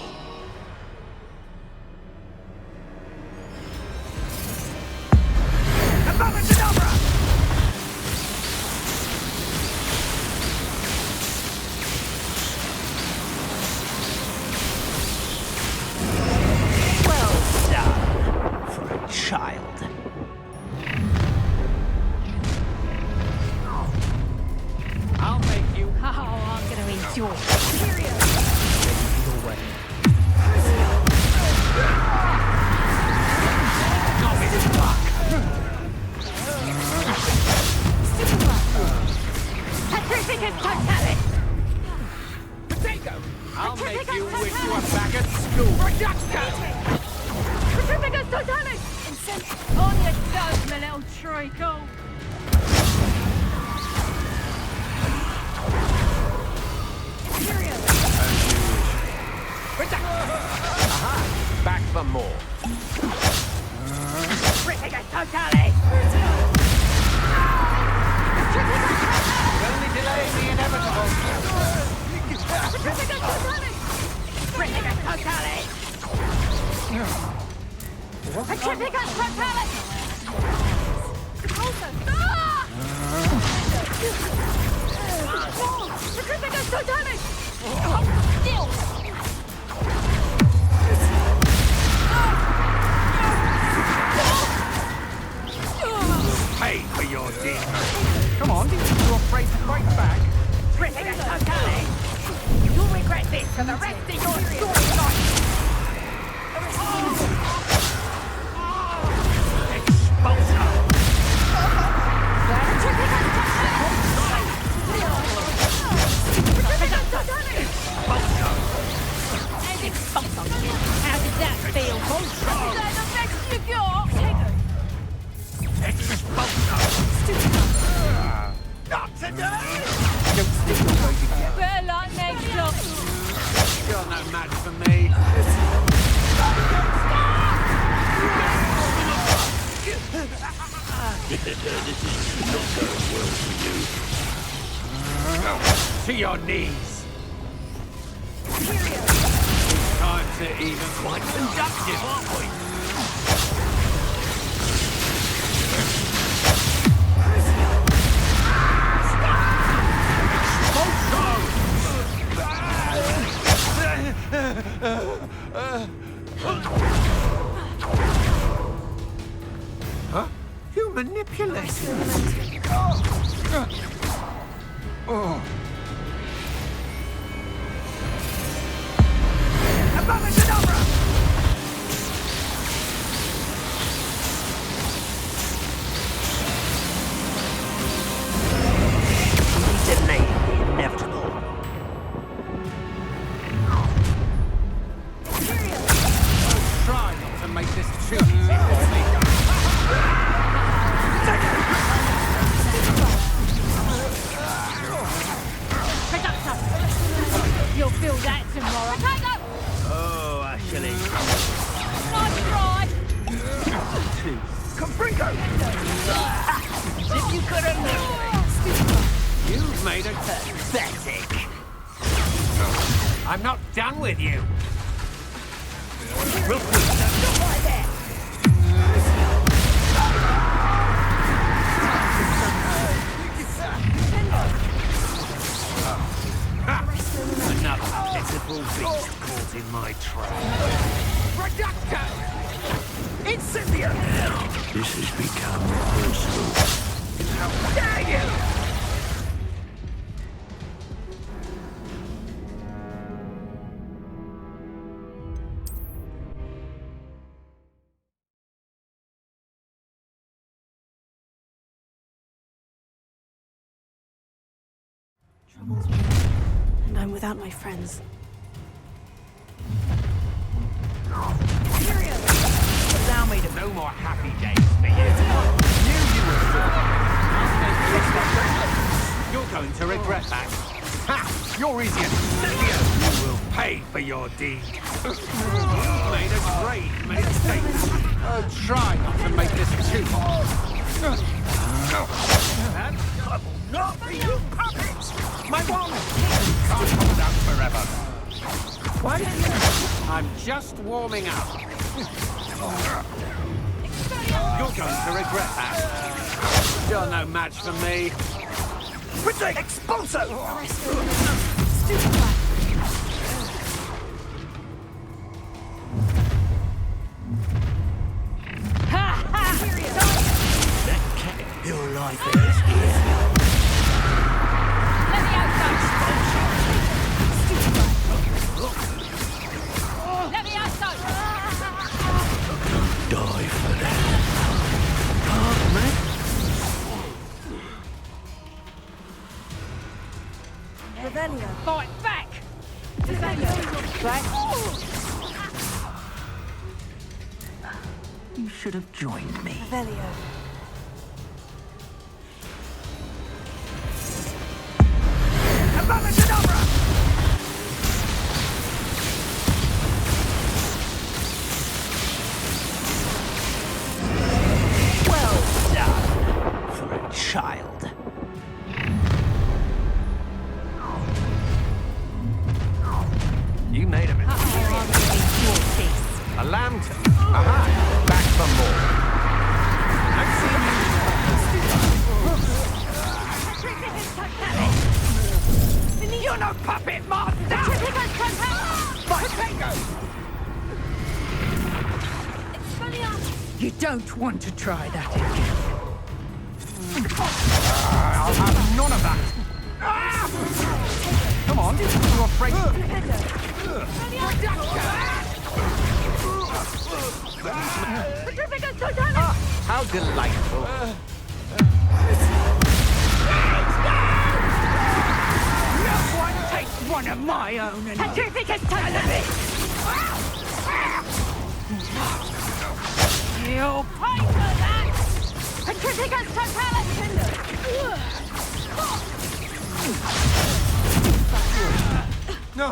Well done for a child. I'll make you. Oh, I'm gonna enjoy it. Your way. Sacrificus totalis! Potato! I'll make you wish you were back at school. Reducto! Sacrificus totalis! On your toes, my little treacle! Aha! Back for more. Sacrificus totalis! Only delaying the inevitable. Sacrificus totalis! Sacrificus totalis! Sacrificus totalis! Sacrificus totalis! Still! Pay for your deed. Come on, you're afraid to fight back. Sacrificus totalis! You'll regret this for the rest of your storyline! Expulso! How did that feel? Is that the best you got? Expulso! Not today! Better like next time. You're no match for me. This is not going well for you. To your knees. Time to even quite conductive, aren't we? Huh? You manipulated me. Oh. Delay the inevitable. Try not to make this too easy for me. You'll feel that tomorrow. Oh, actually. Nice try. Combrico! If you could have known. You've made a Pathetic. I'm not done with you. Stop right there. Another pitiful beast caught in my trap. Reducto! Incendio! This has become personal. How dare you! I'm without my friends. Allow me to no more happy days for you. Knew you were still. You're going to regret that. Ha! You're easy as Nasledie. You will pay for your deed. You made a great mistake. Try not to make this too hard. Not for you puppets! My wand! Can't hold out forever. What? I'm just warming up. You're going to regret that. You're no match for me. Retake! Expulso! Your life is here. Let me out, son. Let me out, son. Die for that. Revelio. Fight back. You should have joined me. Revelio. Well done for a child. You made a mistake. A lantern. Aha! Back for more. I've seen you. You're no puppet master! Potato! You don't want to try that again. I'll have none of that. Come on, you're afraid. How delightful. No one takes one of my own and... You'll pay for that! Petrificus totality! No!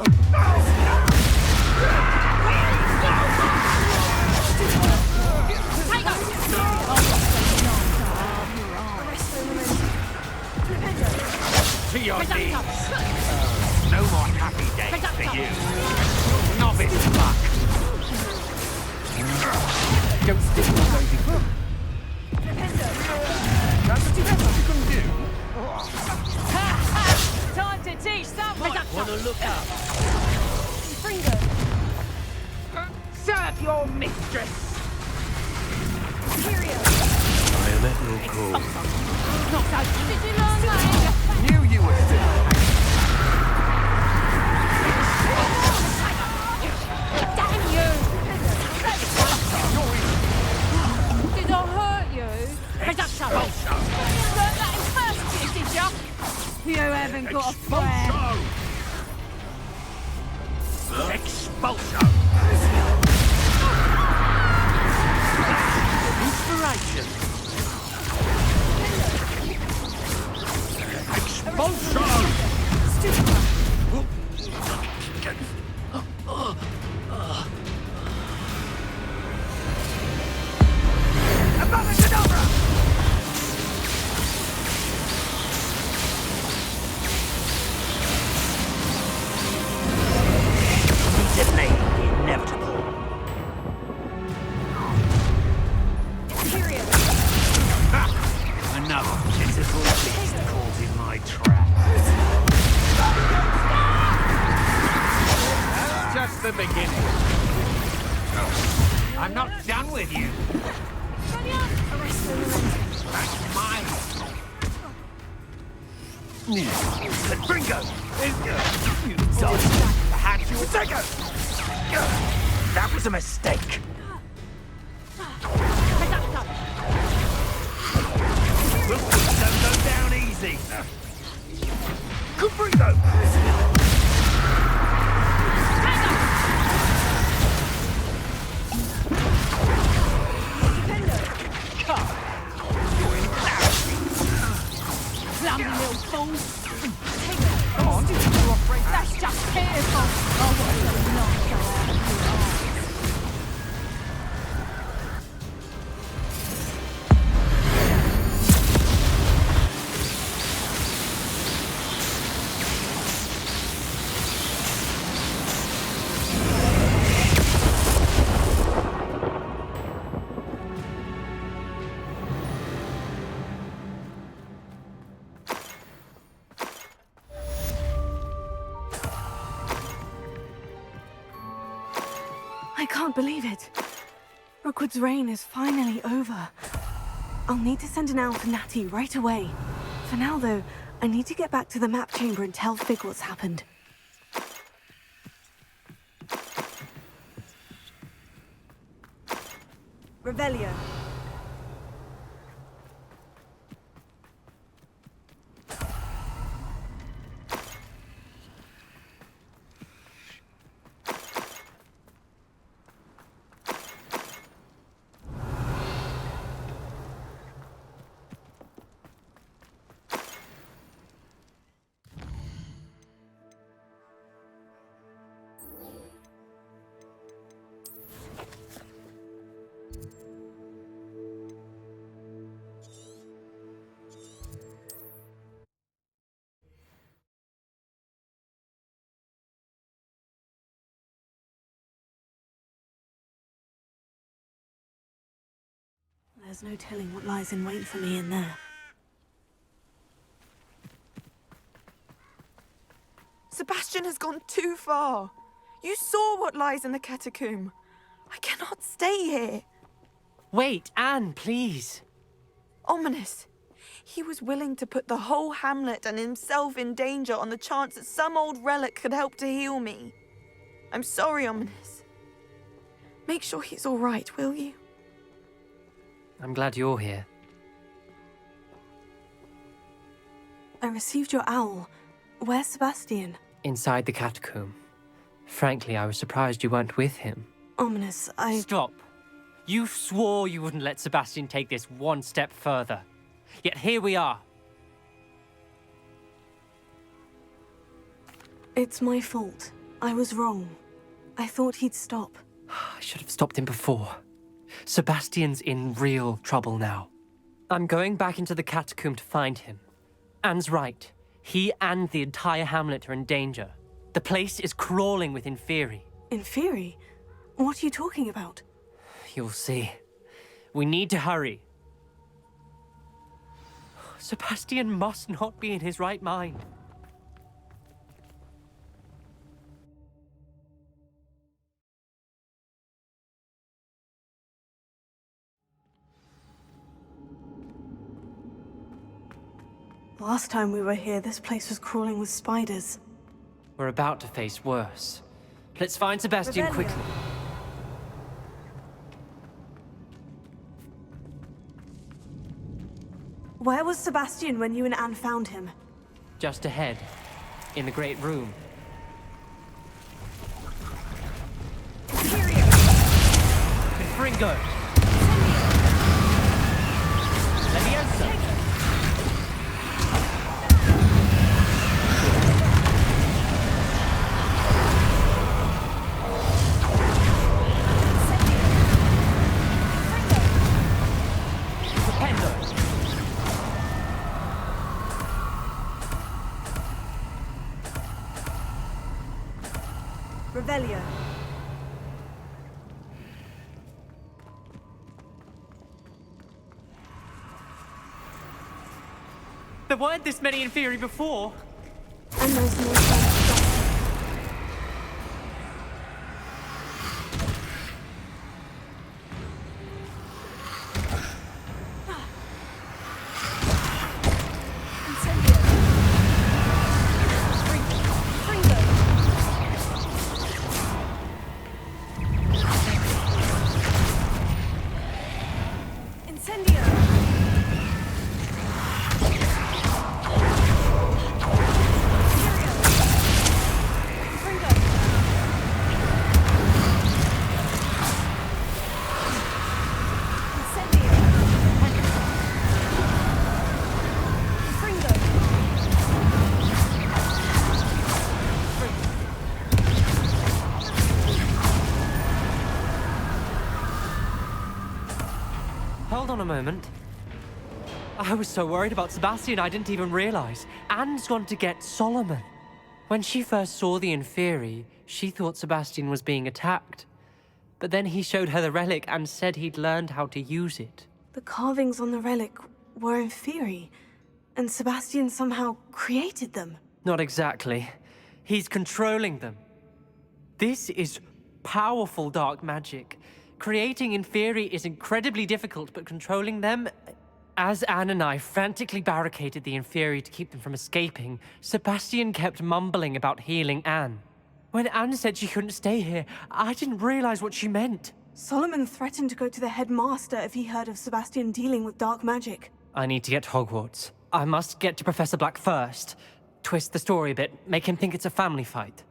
To your knees! No more happy days for you! Novice luck! Don't stick your nose in. That's the best you can do. Time to teach someone! Wanna look up? Serve your mistress! I am at your call. Did you learn that? Knew you were still. Damn you! Did I hurt you? Production! You learned that in first year, did you? You haven't got a friend. Expulso! Inspiration! Expulso! Abracadabra! Delay the inevitable. Another pitiful beast caught in my trap. That's just the beginning. I'm not done with you. That's mine. Bingo! You dodged. Perhaps you would take it. That was a mistake. Don't go down easy. Cubrito! wrong. Come on, you're afraid. That's just pitiful. Oh, what a not go out of your eyes. I can't believe it. Rookwood's reign is finally over. I'll need to send an owl to Natty right away. For now, though, I need to get back to the map chamber and tell Fig what's happened. Revelio. There's no telling what lies in wait for me in there. Sebastian has gone too far. You saw what lies in the catacomb. I cannot stay here. Wait, Anne, please. Ominous. He was willing to put the whole hamlet and himself in danger on the chance that some old relic could help to heal me. I'm sorry, Ominous. Make sure he's all right, will you? I'm glad you're here. I received your owl. Where's Sebastian? Inside the catacomb. Frankly, I was surprised you weren't with him. Ominous, Stop. You swore you wouldn't let Sebastian take this one step further. Yet here we are. It's my fault. I was wrong. I thought he'd stop. I should have stopped him before. Sebastian's in real trouble now. I'm going back into the catacomb to find him. Anne's right. He and the entire hamlet are in danger. The place is crawling with Inferi. Inferi? What are you talking about? You'll see. We need to hurry. Sebastian must not be in his right mind. Last time we were here, this place was crawling with spiders. We're about to face worse. Let's find Sebastian quickly. Where was Sebastian when you and Anne found him? Just ahead, in the great room. Confringo! Leviosa! Revelio. There weren't this many Inferi before. And there's no chance. a moment. I was so worried about Sebastian I didn't even realize. Anne's gone to get Solomon. When she first saw the Inferi, she thought Sebastian was being attacked. But then he showed her the relic and said he'd learned how to use it. The carvings on the relic were Inferi, and Sebastian somehow created them. Not exactly. He's controlling them. This is powerful dark magic. Creating Inferi is incredibly difficult, but controlling them... As Anne and I frantically barricaded the Inferi to keep them from escaping, Sebastian kept mumbling about healing Anne. When Anne said she couldn't stay here, I didn't realize what she meant. Solomon threatened to go to the headmaster if he heard of Sebastian dealing with dark magic. I need to get to Hogwarts. I must get to Professor Black first. Twist the story a bit, make him think it's a family fight.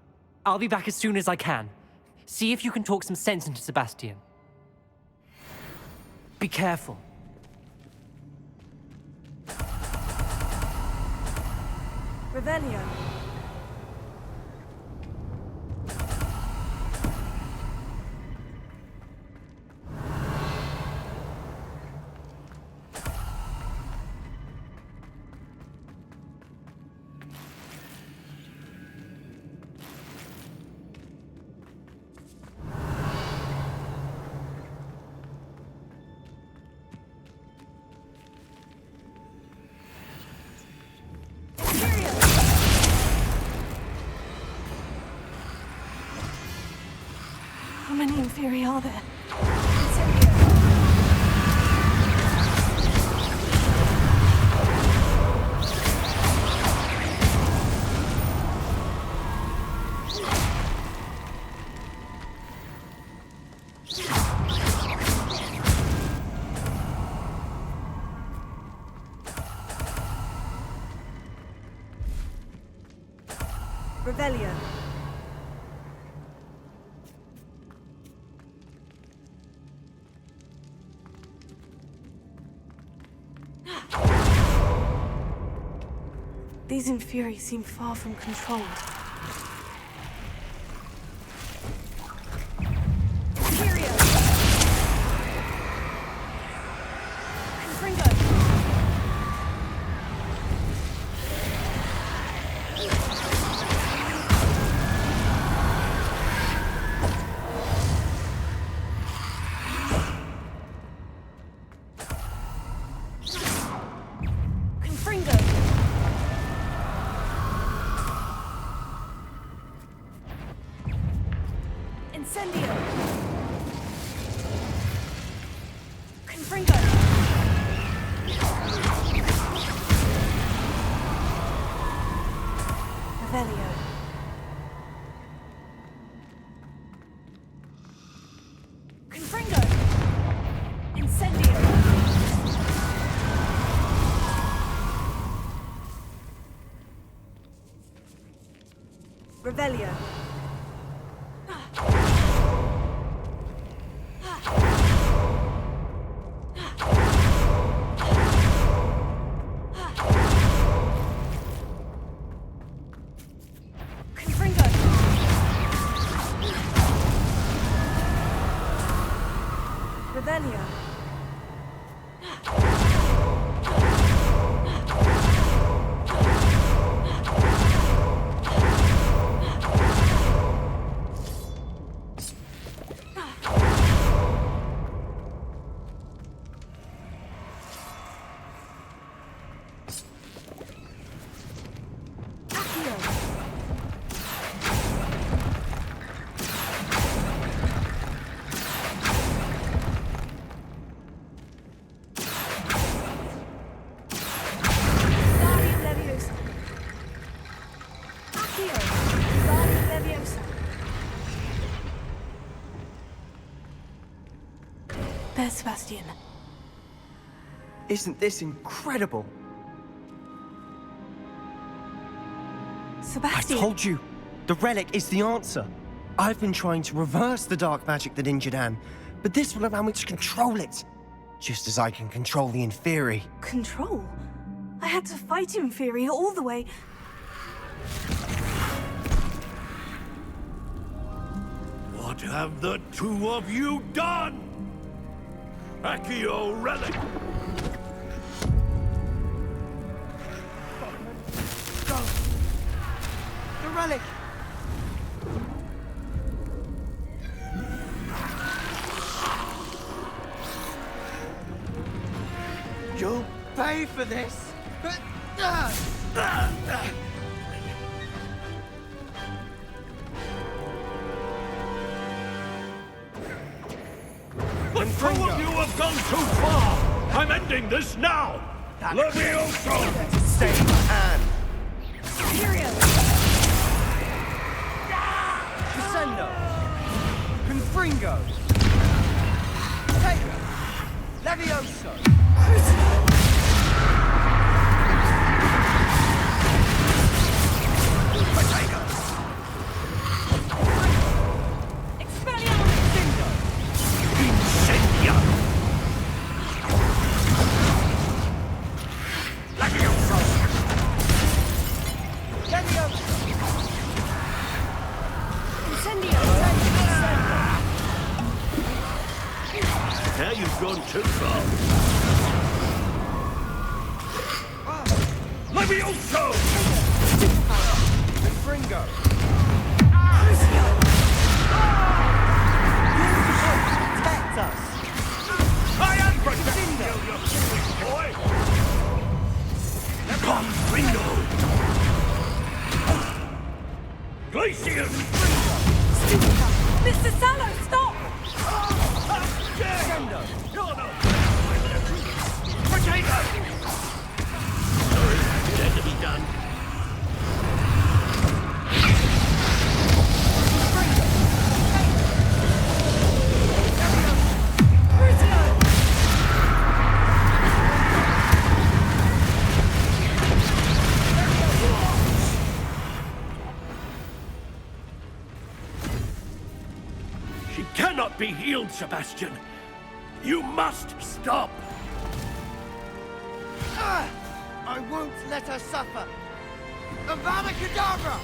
I'll be back as soon as I can. See if you can talk some sense into Sebastian. Be careful. Revelio. How many Inferi are there? Revelio. These Inferi seem far from controlled. Revelio. Revelio. There's Sebastian. Isn't this incredible? Sebastian! I told you! The relic is the answer. I've been trying to reverse the dark magic that injured Anne, but this will allow me to control it. Just as I can control the Inferi. Control? I had to fight Inferi all the way... What have the two of you done? Accio relic! The relic! You'll pay for this! The two of you have gone too far! I'm ending this now! Levioso! Same hand! Descendo! Confringo! Take Levioso! Now you've gone too far. Levioso! Confringo! Protect us! I am protecting you, you foolish boy! Confringo! Glacier! Mr. Sallow, stop! Descendo! No! Potato! Sorry, it had to be done. She cannot be healed, Sebastian. You must stop. I won't let her suffer. Avada Kedavra!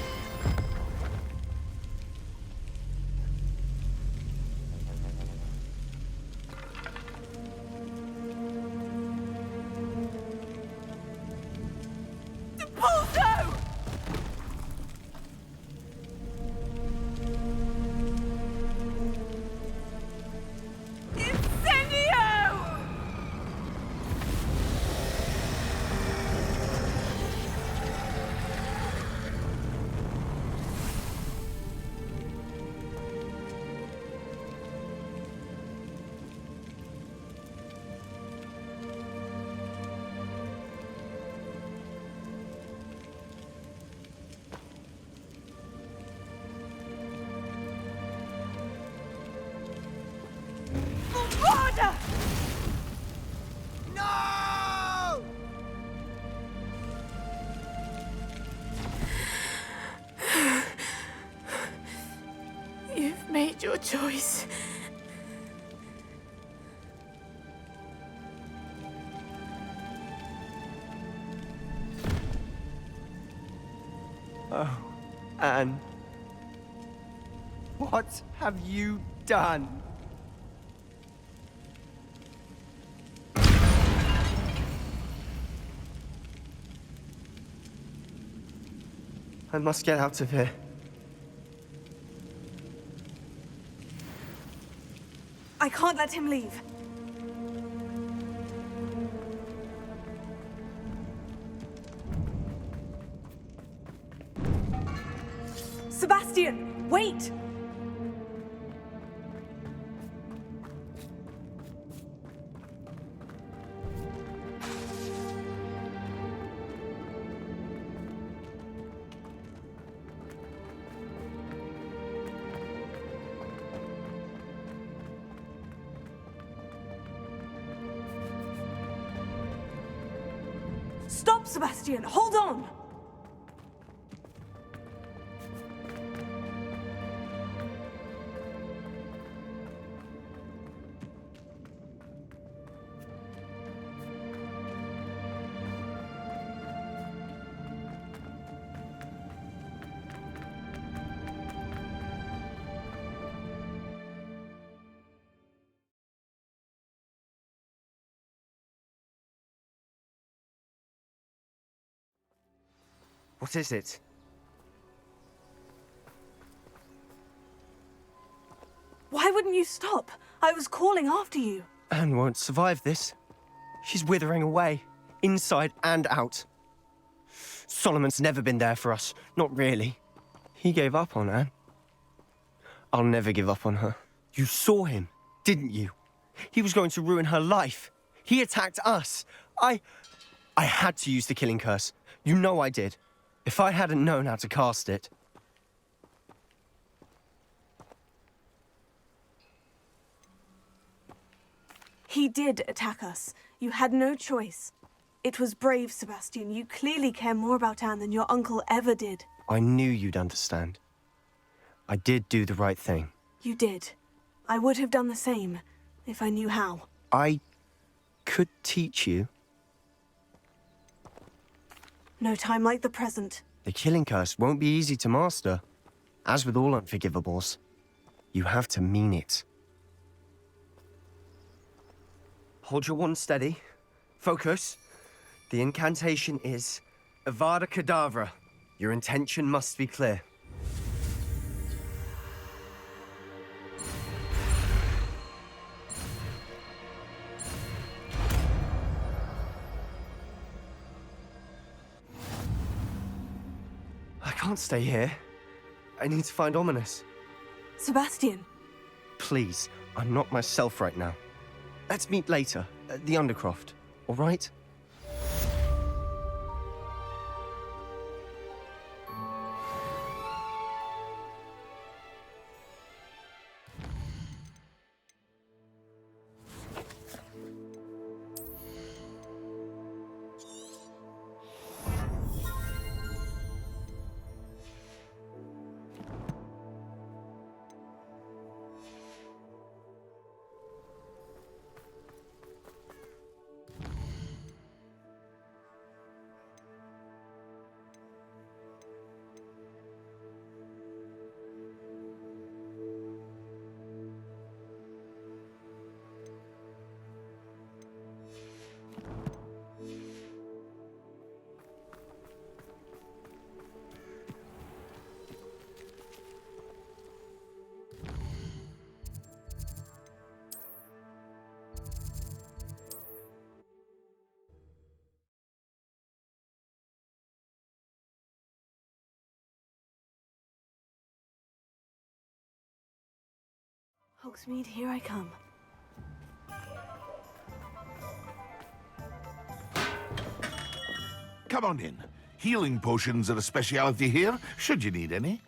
Depulso! Incendio! Order! No! You've made your choice. Oh, Anne. What have you done? I must get out of here. I can't let him leave. Sebastian, wait! Stop, Sebastian! Hold on! What is it? Why wouldn't you stop? I was calling after you. Anne won't survive this. She's withering away, inside and out. Solomon's never been there for us, not really. He gave up on Anne. I'll never give up on her. You saw him, didn't you? He was going to ruin her life. He attacked us. I had to use the killing curse. You know I did. If I hadn't known how to cast it... He did attack us. You had no choice. It was brave, Sebastian. You clearly care more about Anne than your uncle ever did. I knew you'd understand. I did do the right thing. You did. I would have done the same, if I knew how. I could teach you. No time like the present. The killing curse won't be easy to master. As with all unforgivables, you have to mean it. Hold your wand steady. Focus. The incantation is Avada Kedavra. Your intention must be clear. I can't stay here. I need to find Ominous. Sebastian. Please, I'm not myself right now. Let's meet later, at the Undercroft, all right? Hogsmeade, here I come. Come on in. Healing potions are a speciality here, should you need any.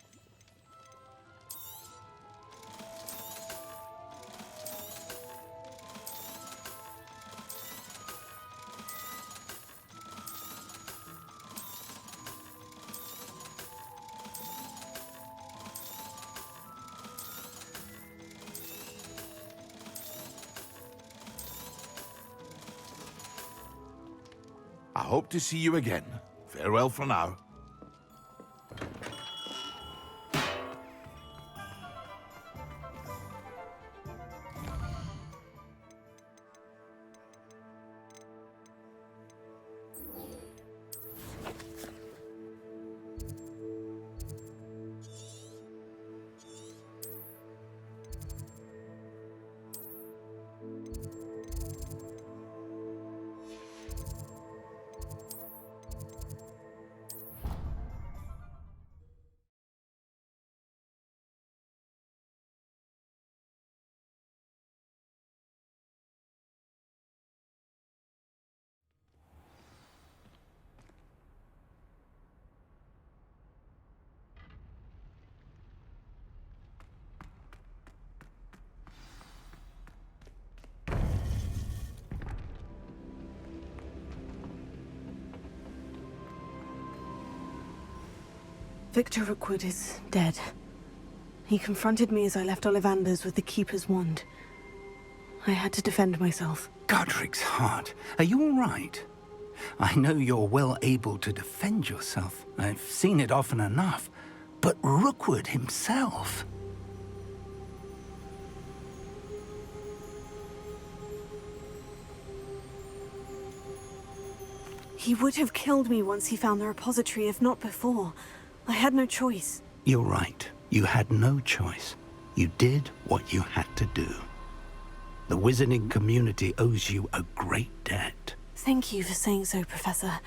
I hope to see you again. Farewell for now. Victor Rookwood is dead. He confronted me as I left Ollivander's with the Keeper's wand. I had to defend myself. Godric's heart, are you all right? I know you're well able to defend yourself. I've seen it often enough. But Rookwood himself... He would have killed me once he found the repository, if not before. I had no choice. You're right. You had no choice. You did what you had to do. The wizarding community owes you a great debt. Thank you for saying so, Professor.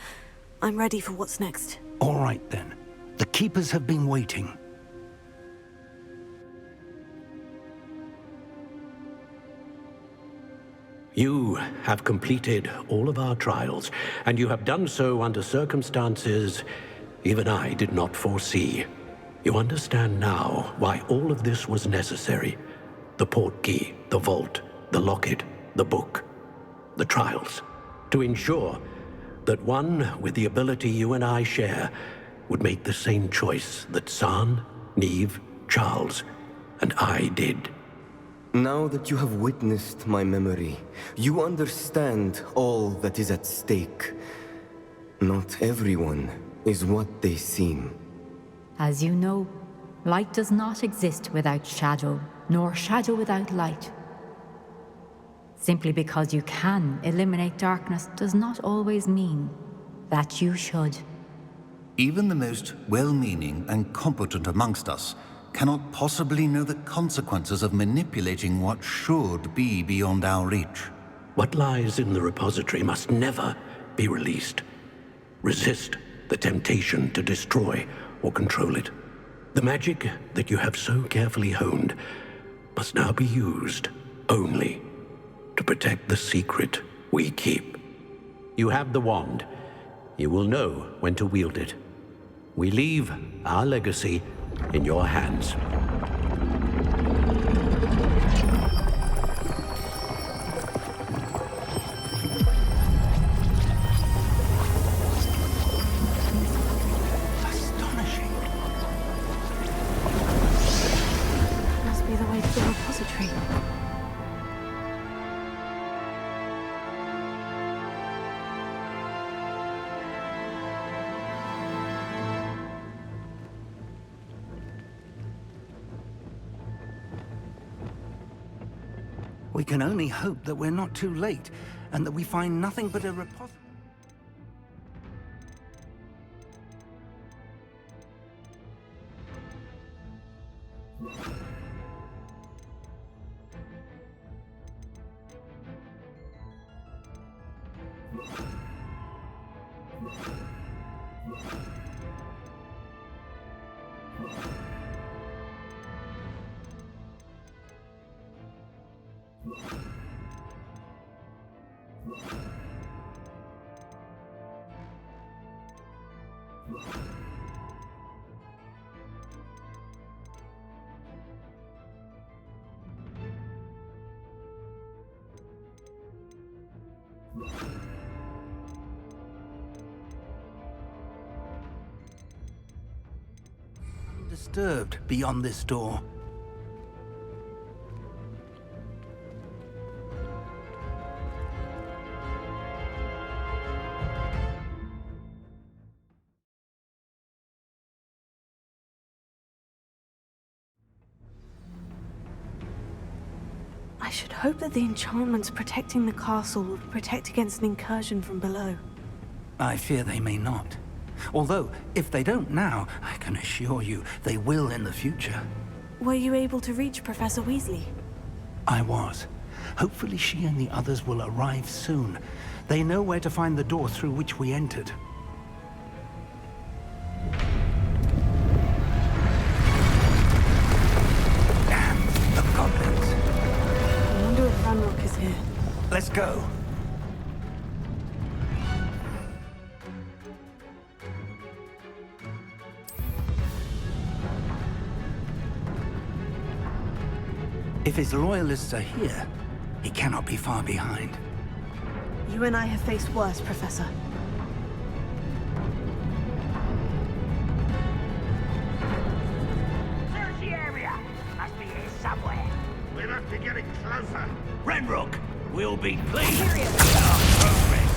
I'm ready for what's next. All right, then. The Keepers have been waiting. You have completed all of our trials, and you have done so under circumstances even I did not foresee. You understand now why all of this was necessary. The portkey, the vault, the locket, the book, the trials. To ensure that one with the ability you and I share would make the same choice that San, Neve, Charles, and I did. Now that you have witnessed my memory, you understand all that is at stake. Not everyone is what they seem. As you know, light does not exist without shadow, nor shadow without light. Simply because you can eliminate darkness does not always mean that you should. Even the most well-meaning and competent amongst us cannot possibly know the consequences of manipulating what should be beyond our reach. What lies in the repository must never be released. Resist the temptation to destroy or control it. The magic that you have so carefully honed must now be used only to protect the secret we keep. You have the wand. You will know when to wield it. We leave our legacy in your hands. Astonishing. Must be the way to the repository. We can only hope that we're not too late, and that we find nothing but a repository. Undisturbed beyond this door. I should hope that the enchantments protecting the castle will protect against an incursion from below. I fear they may not. Although, if they don't now, I can assure you they will in the future. Were you able to reach Professor Weasley? I was. Hopefully she and the others will arrive soon. They know where to find the door through which we entered. Damn, the goblins. I wonder if Ranrock is here. Let's go. If his loyalists are here, he cannot be far behind. You and I have faced worse, Professor. Search the area. Must be here somewhere. We'll have to get it closer. Ranrock will be pleased Period. with our progress.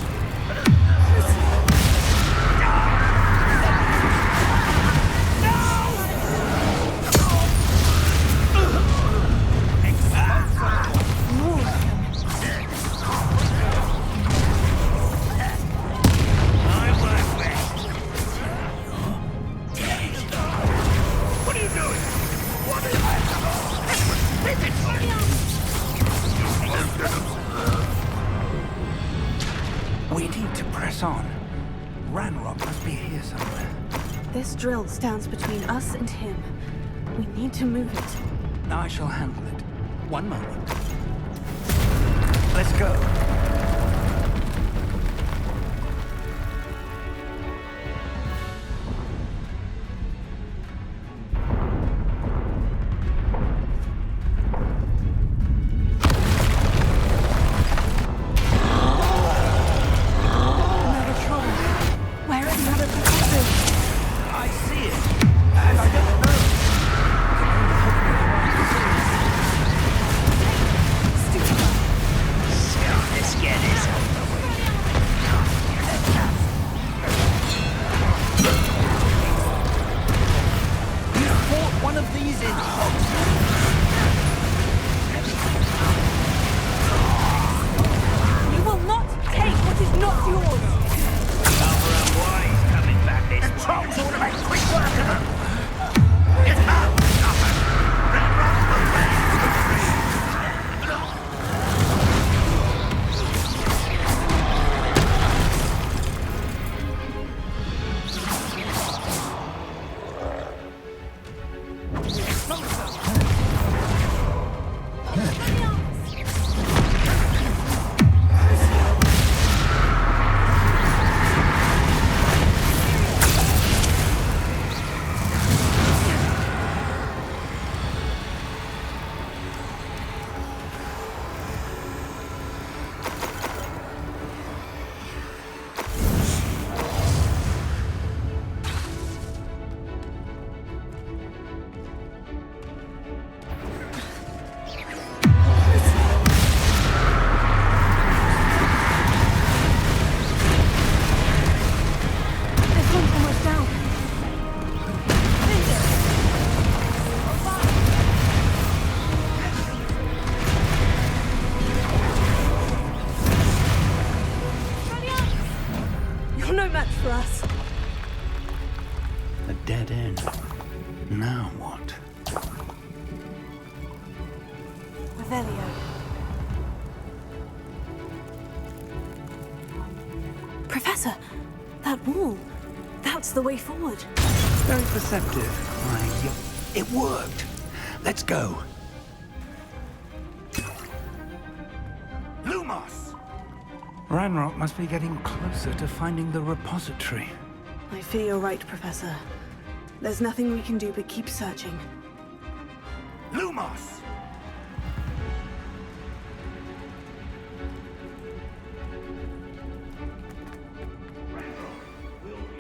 press on. Ranrock must be here somewhere. This drill stands between us and him. We need to move it. I shall handle it. One moment. Let's go. Dead end. Now what? Revelio. Professor, that wall. That's the way forward. Very perceptive. It worked. Let's go. Lumos! Ranrock must be getting closer to finding the repository. I fear you're right, Professor. There's nothing we can do but keep searching. Lumos!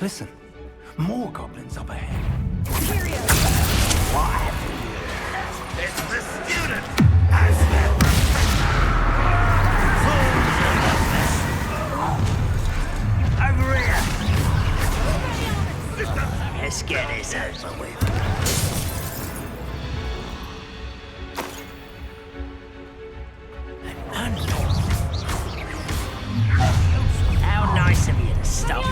Listen, more goblins up ahead. What? It's the student as their professor. Over here. Let's get this over with. How nice of you to stop by.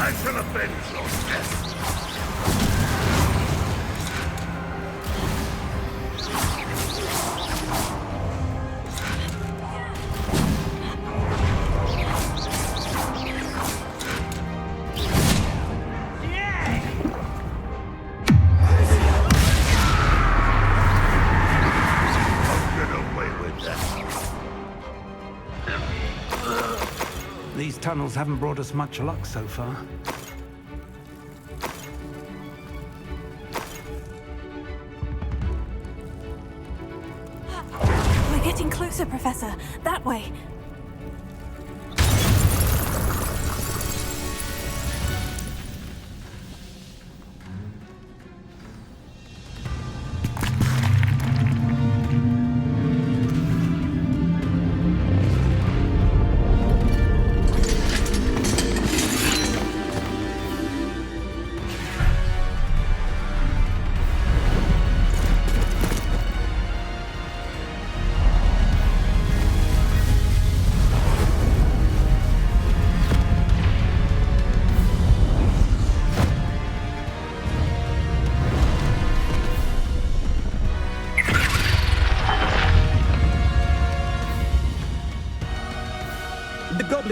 I shall avenge your death. These tunnels haven't brought us much luck so far. We're getting closer, Professor. That way.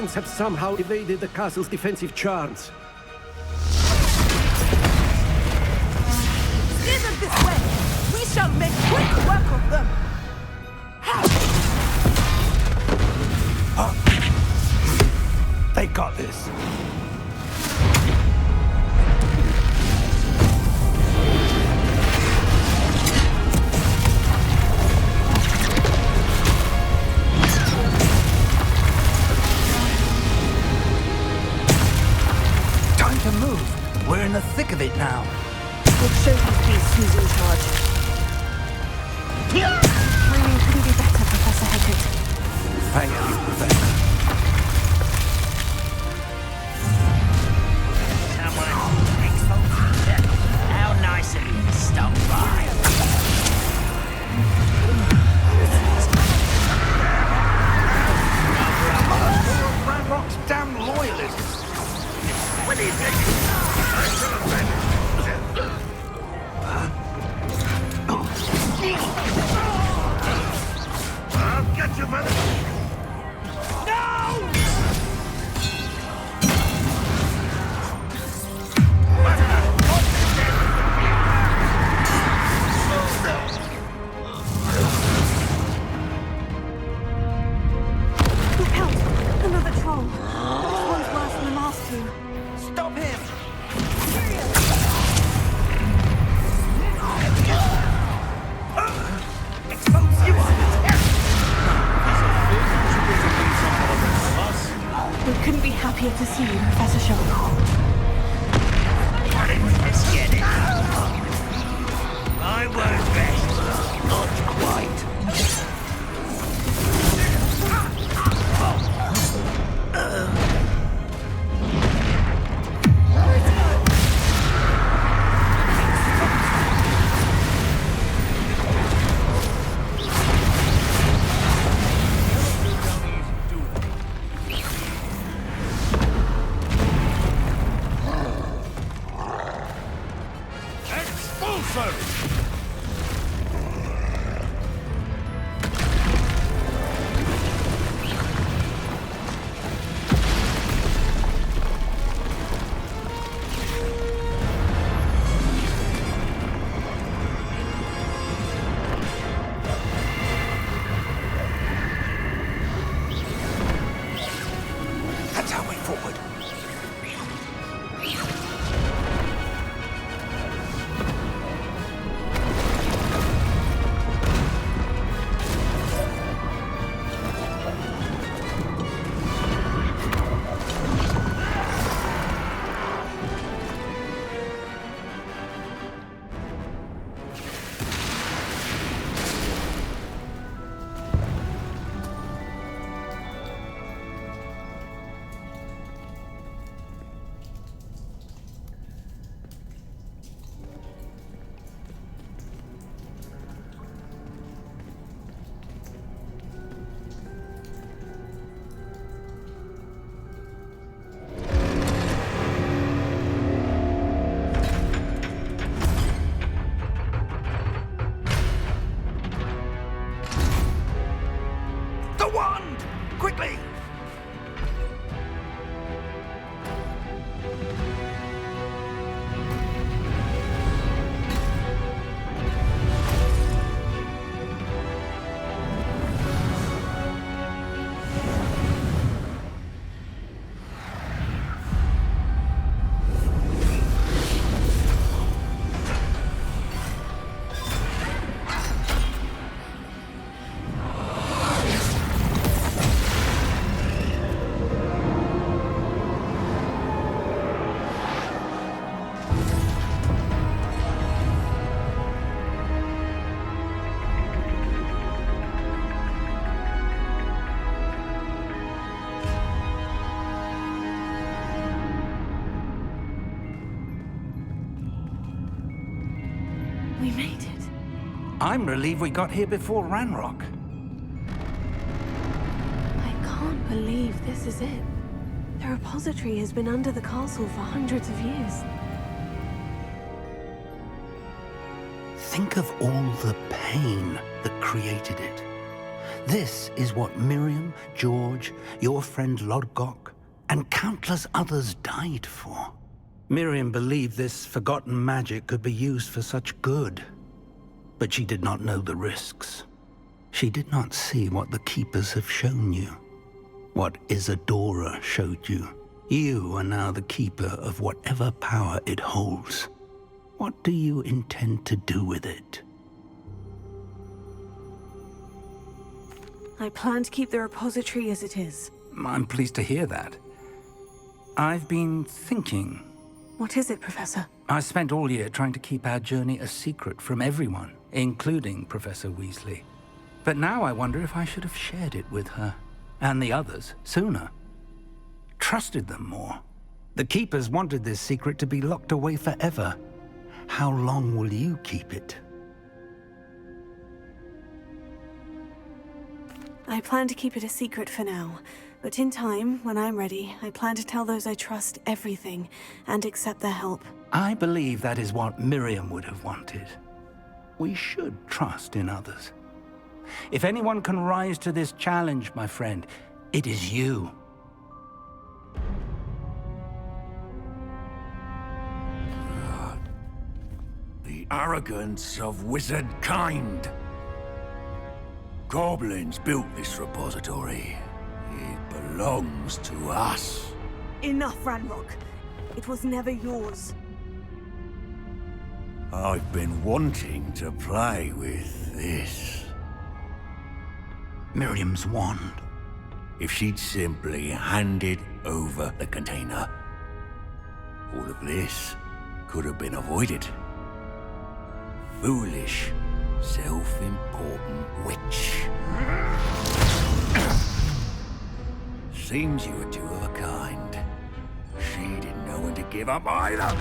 goblins have somehow evaded the castle's defensive charms. Steer them this way! We shall make quick work of them! They got this. Time to move. We're in the thick of it now. We'll show these beasts who's in charge. Timing couldn't be better, Professor Hagrid. Thank you, Professor. How nice of you to stop by. Ranrock's damn loyalists. What do you think? I'll get you, man. Look out! Another troll. This one's worse than the last two. Stop him! Expose you! We couldn't be happier to see you, Professor Sherlock. Let's get it. I won't rest. Not quite. That's our way forward. The wand! Quickly! We made it. I'm relieved we got here before Ranrock. I can't believe this is it. The repository has been under the castle for hundreds of years. Think of all the pain that created it. This is what Miriam, George, your friend Lodgok, and countless others died for. Miriam believed this forgotten magic could be used for such good, but she did not know the risks. She did not see what the Keepers have shown you, what Isadora showed you. You are now the Keeper of whatever power it holds. What do you intend to do with it? I plan to keep the repository as it is. I'm pleased to hear that. I've been thinking. What is it, Professor? I spent all year trying to keep our journey a secret from everyone, including Professor Weasley. But now I wonder if I should have shared it with her, and the others, sooner. Trusted them more. The Keepers wanted this secret to be locked away forever. How long will you keep it? I plan to keep it a secret for now, but in time, when I'm ready, I plan to tell those I trust everything and accept their help. I believe that is what Miriam would have wanted. We should trust in others. If anyone can rise to this challenge, my friend, it is you. The arrogance of wizard kind. Goblins built this repository. It belongs to us. Enough, Ranrock. It was never yours. I've been wanting to play with this. Miriam's wand. If she'd simply handed over the container, all of this could have been avoided. Foolish, self-important witch. Seems you were two of a kind. She didn't know when to give up either.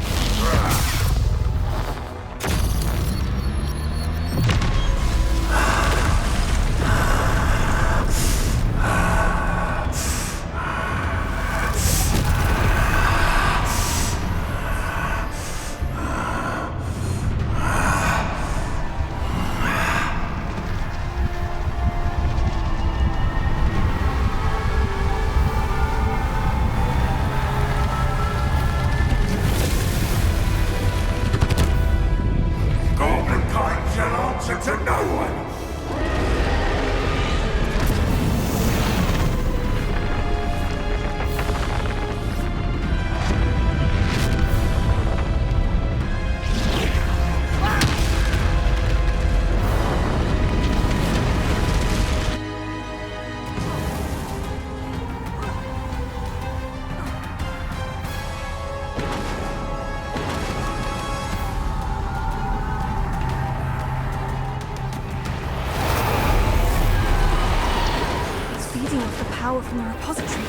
Power from the repository.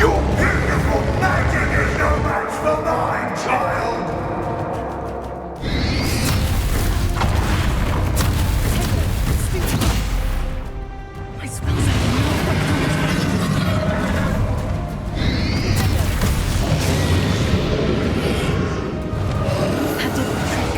Your beautiful magic is no match for mine, child! I smell something. That did the trick.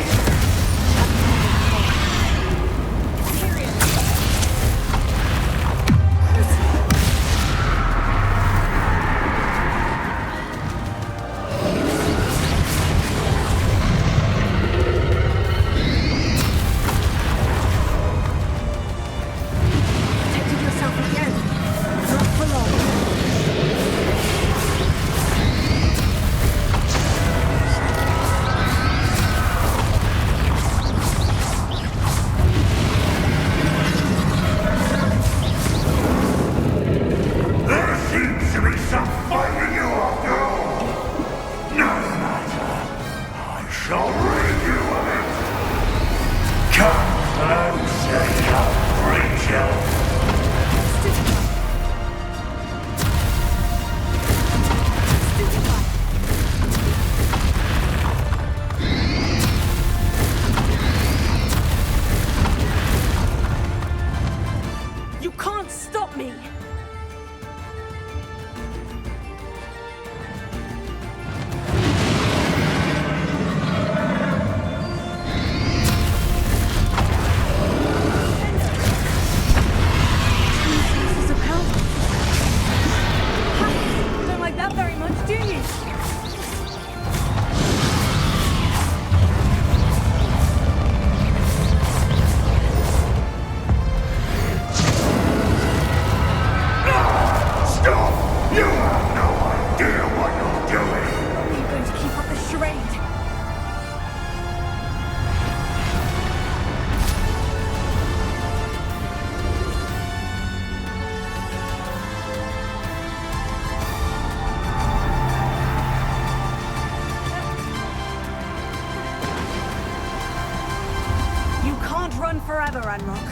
and forever, Ranrock.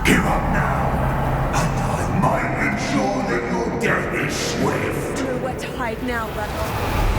Give up now, and I might ensure that your death is swift. Nowhere to hide now, Ranrock.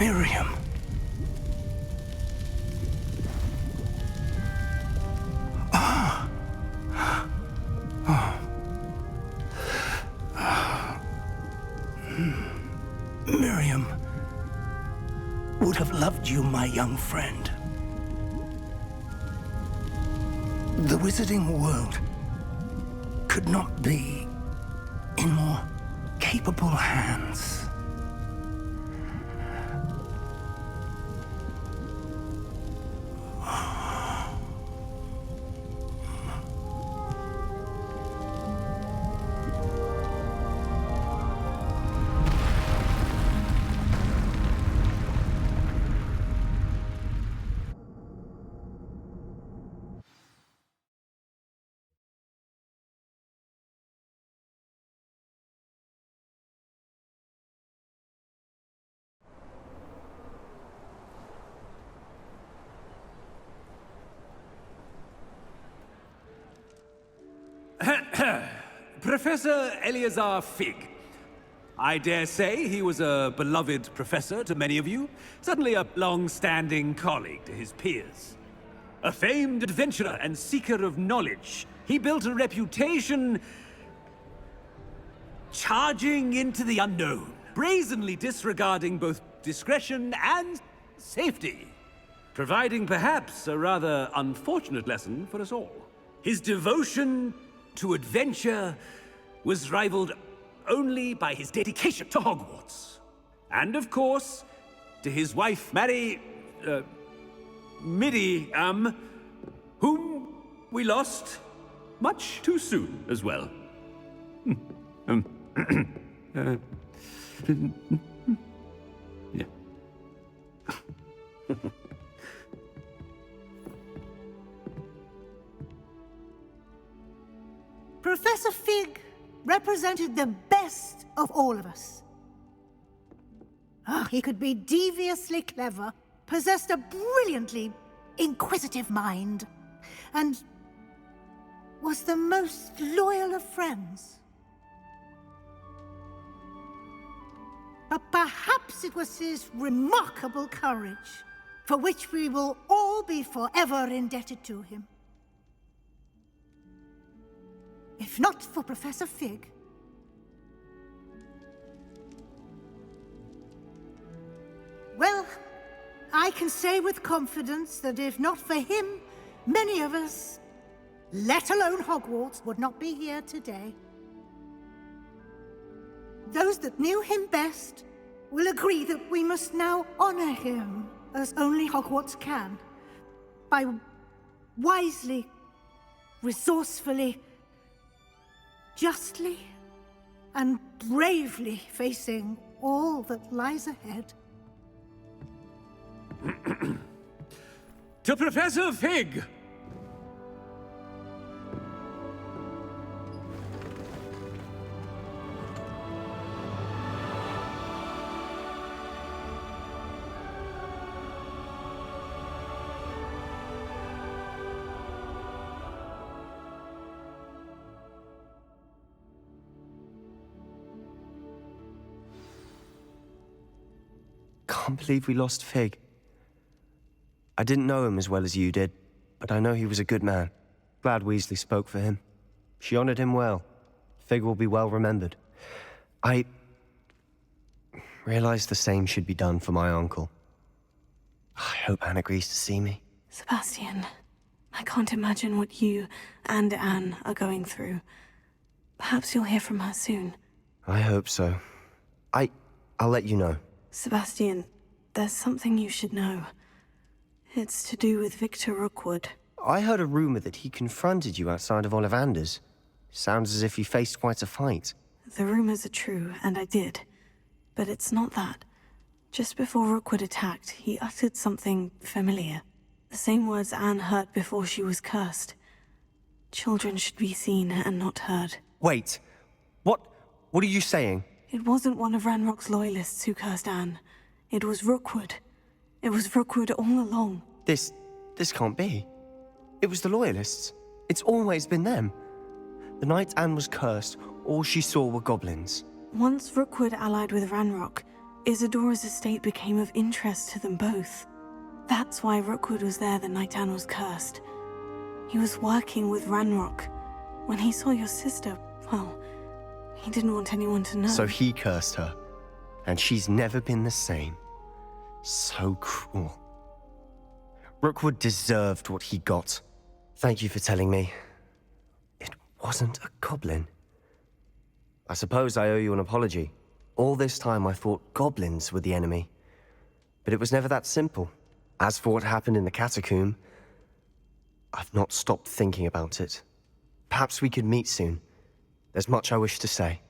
Miriam. Miriam would have loved you, my young friend. The wizarding world could not be in more capable hands. Professor Eleazar Fig. I dare say he was a beloved professor to many of you, certainly a long-standing colleague to his peers. A famed adventurer and seeker of knowledge, he built a reputation charging into the unknown, brazenly disregarding both discretion and safety, providing perhaps a rather unfortunate lesson for us all. His devotion to adventure was rivaled only by his dedication to Hogwarts. And of course, to his wife, Miriam, whom we lost much too soon as well. Yeah. Professor Fig represented the best of all of us. He could be deviously clever, possessed a brilliantly inquisitive mind, and was the most loyal of friends. But perhaps it was his remarkable courage, for which we will all be forever indebted to him. If not for Professor Fig, well, I can say with confidence that if not for him, many of us, let alone Hogwarts, would not be here today. Those that knew him best will agree that we must now honor him as only Hogwarts can, by wisely, resourcefully, justly, and bravely facing all that lies ahead. To Professor Fig! Can't believe we lost Fig. I didn't know him as well as you did, but I know he was a good man. Glad Weasley spoke for him. She honored him well. Fig will be well remembered. I realized the same should be done for my uncle. I hope Anne agrees to see me. Sebastian, I can't imagine what you and Anne are going through. Perhaps you'll hear from her soon. I hope so. I'll let you know. Sebastian, there's something you should know. It's to do with Victor Rookwood. I heard a rumor that he confronted you outside of Ollivander's. Sounds as if he faced quite a fight. The rumors are true, and I did. But it's not that. Just before Rookwood attacked, he uttered something familiar. The same words Anne heard before she was cursed. Children should be seen and not heard. Wait. What are you saying? It wasn't one of Ranrock's loyalists who cursed Anne. It was Rookwood. It was Rookwood all along. This can't be. It was the Loyalists. It's always been them. The night Anne was cursed, all she saw were goblins. Once Rookwood allied with Ranrock, Isadora's estate became of interest to them both. That's why Rookwood was there the night Anne was cursed. He was working with Ranrock. When he saw your sister, well, he didn't want anyone to know. So he cursed her. And she's never been the same. So cruel. Rookwood deserved what he got. Thank you for telling me. It wasn't a goblin. I suppose I owe you an apology. All this time I thought goblins were the enemy. But it was never that simple. As for what happened in the catacomb, I've not stopped thinking about it. Perhaps we could meet soon. There's much I wish to say.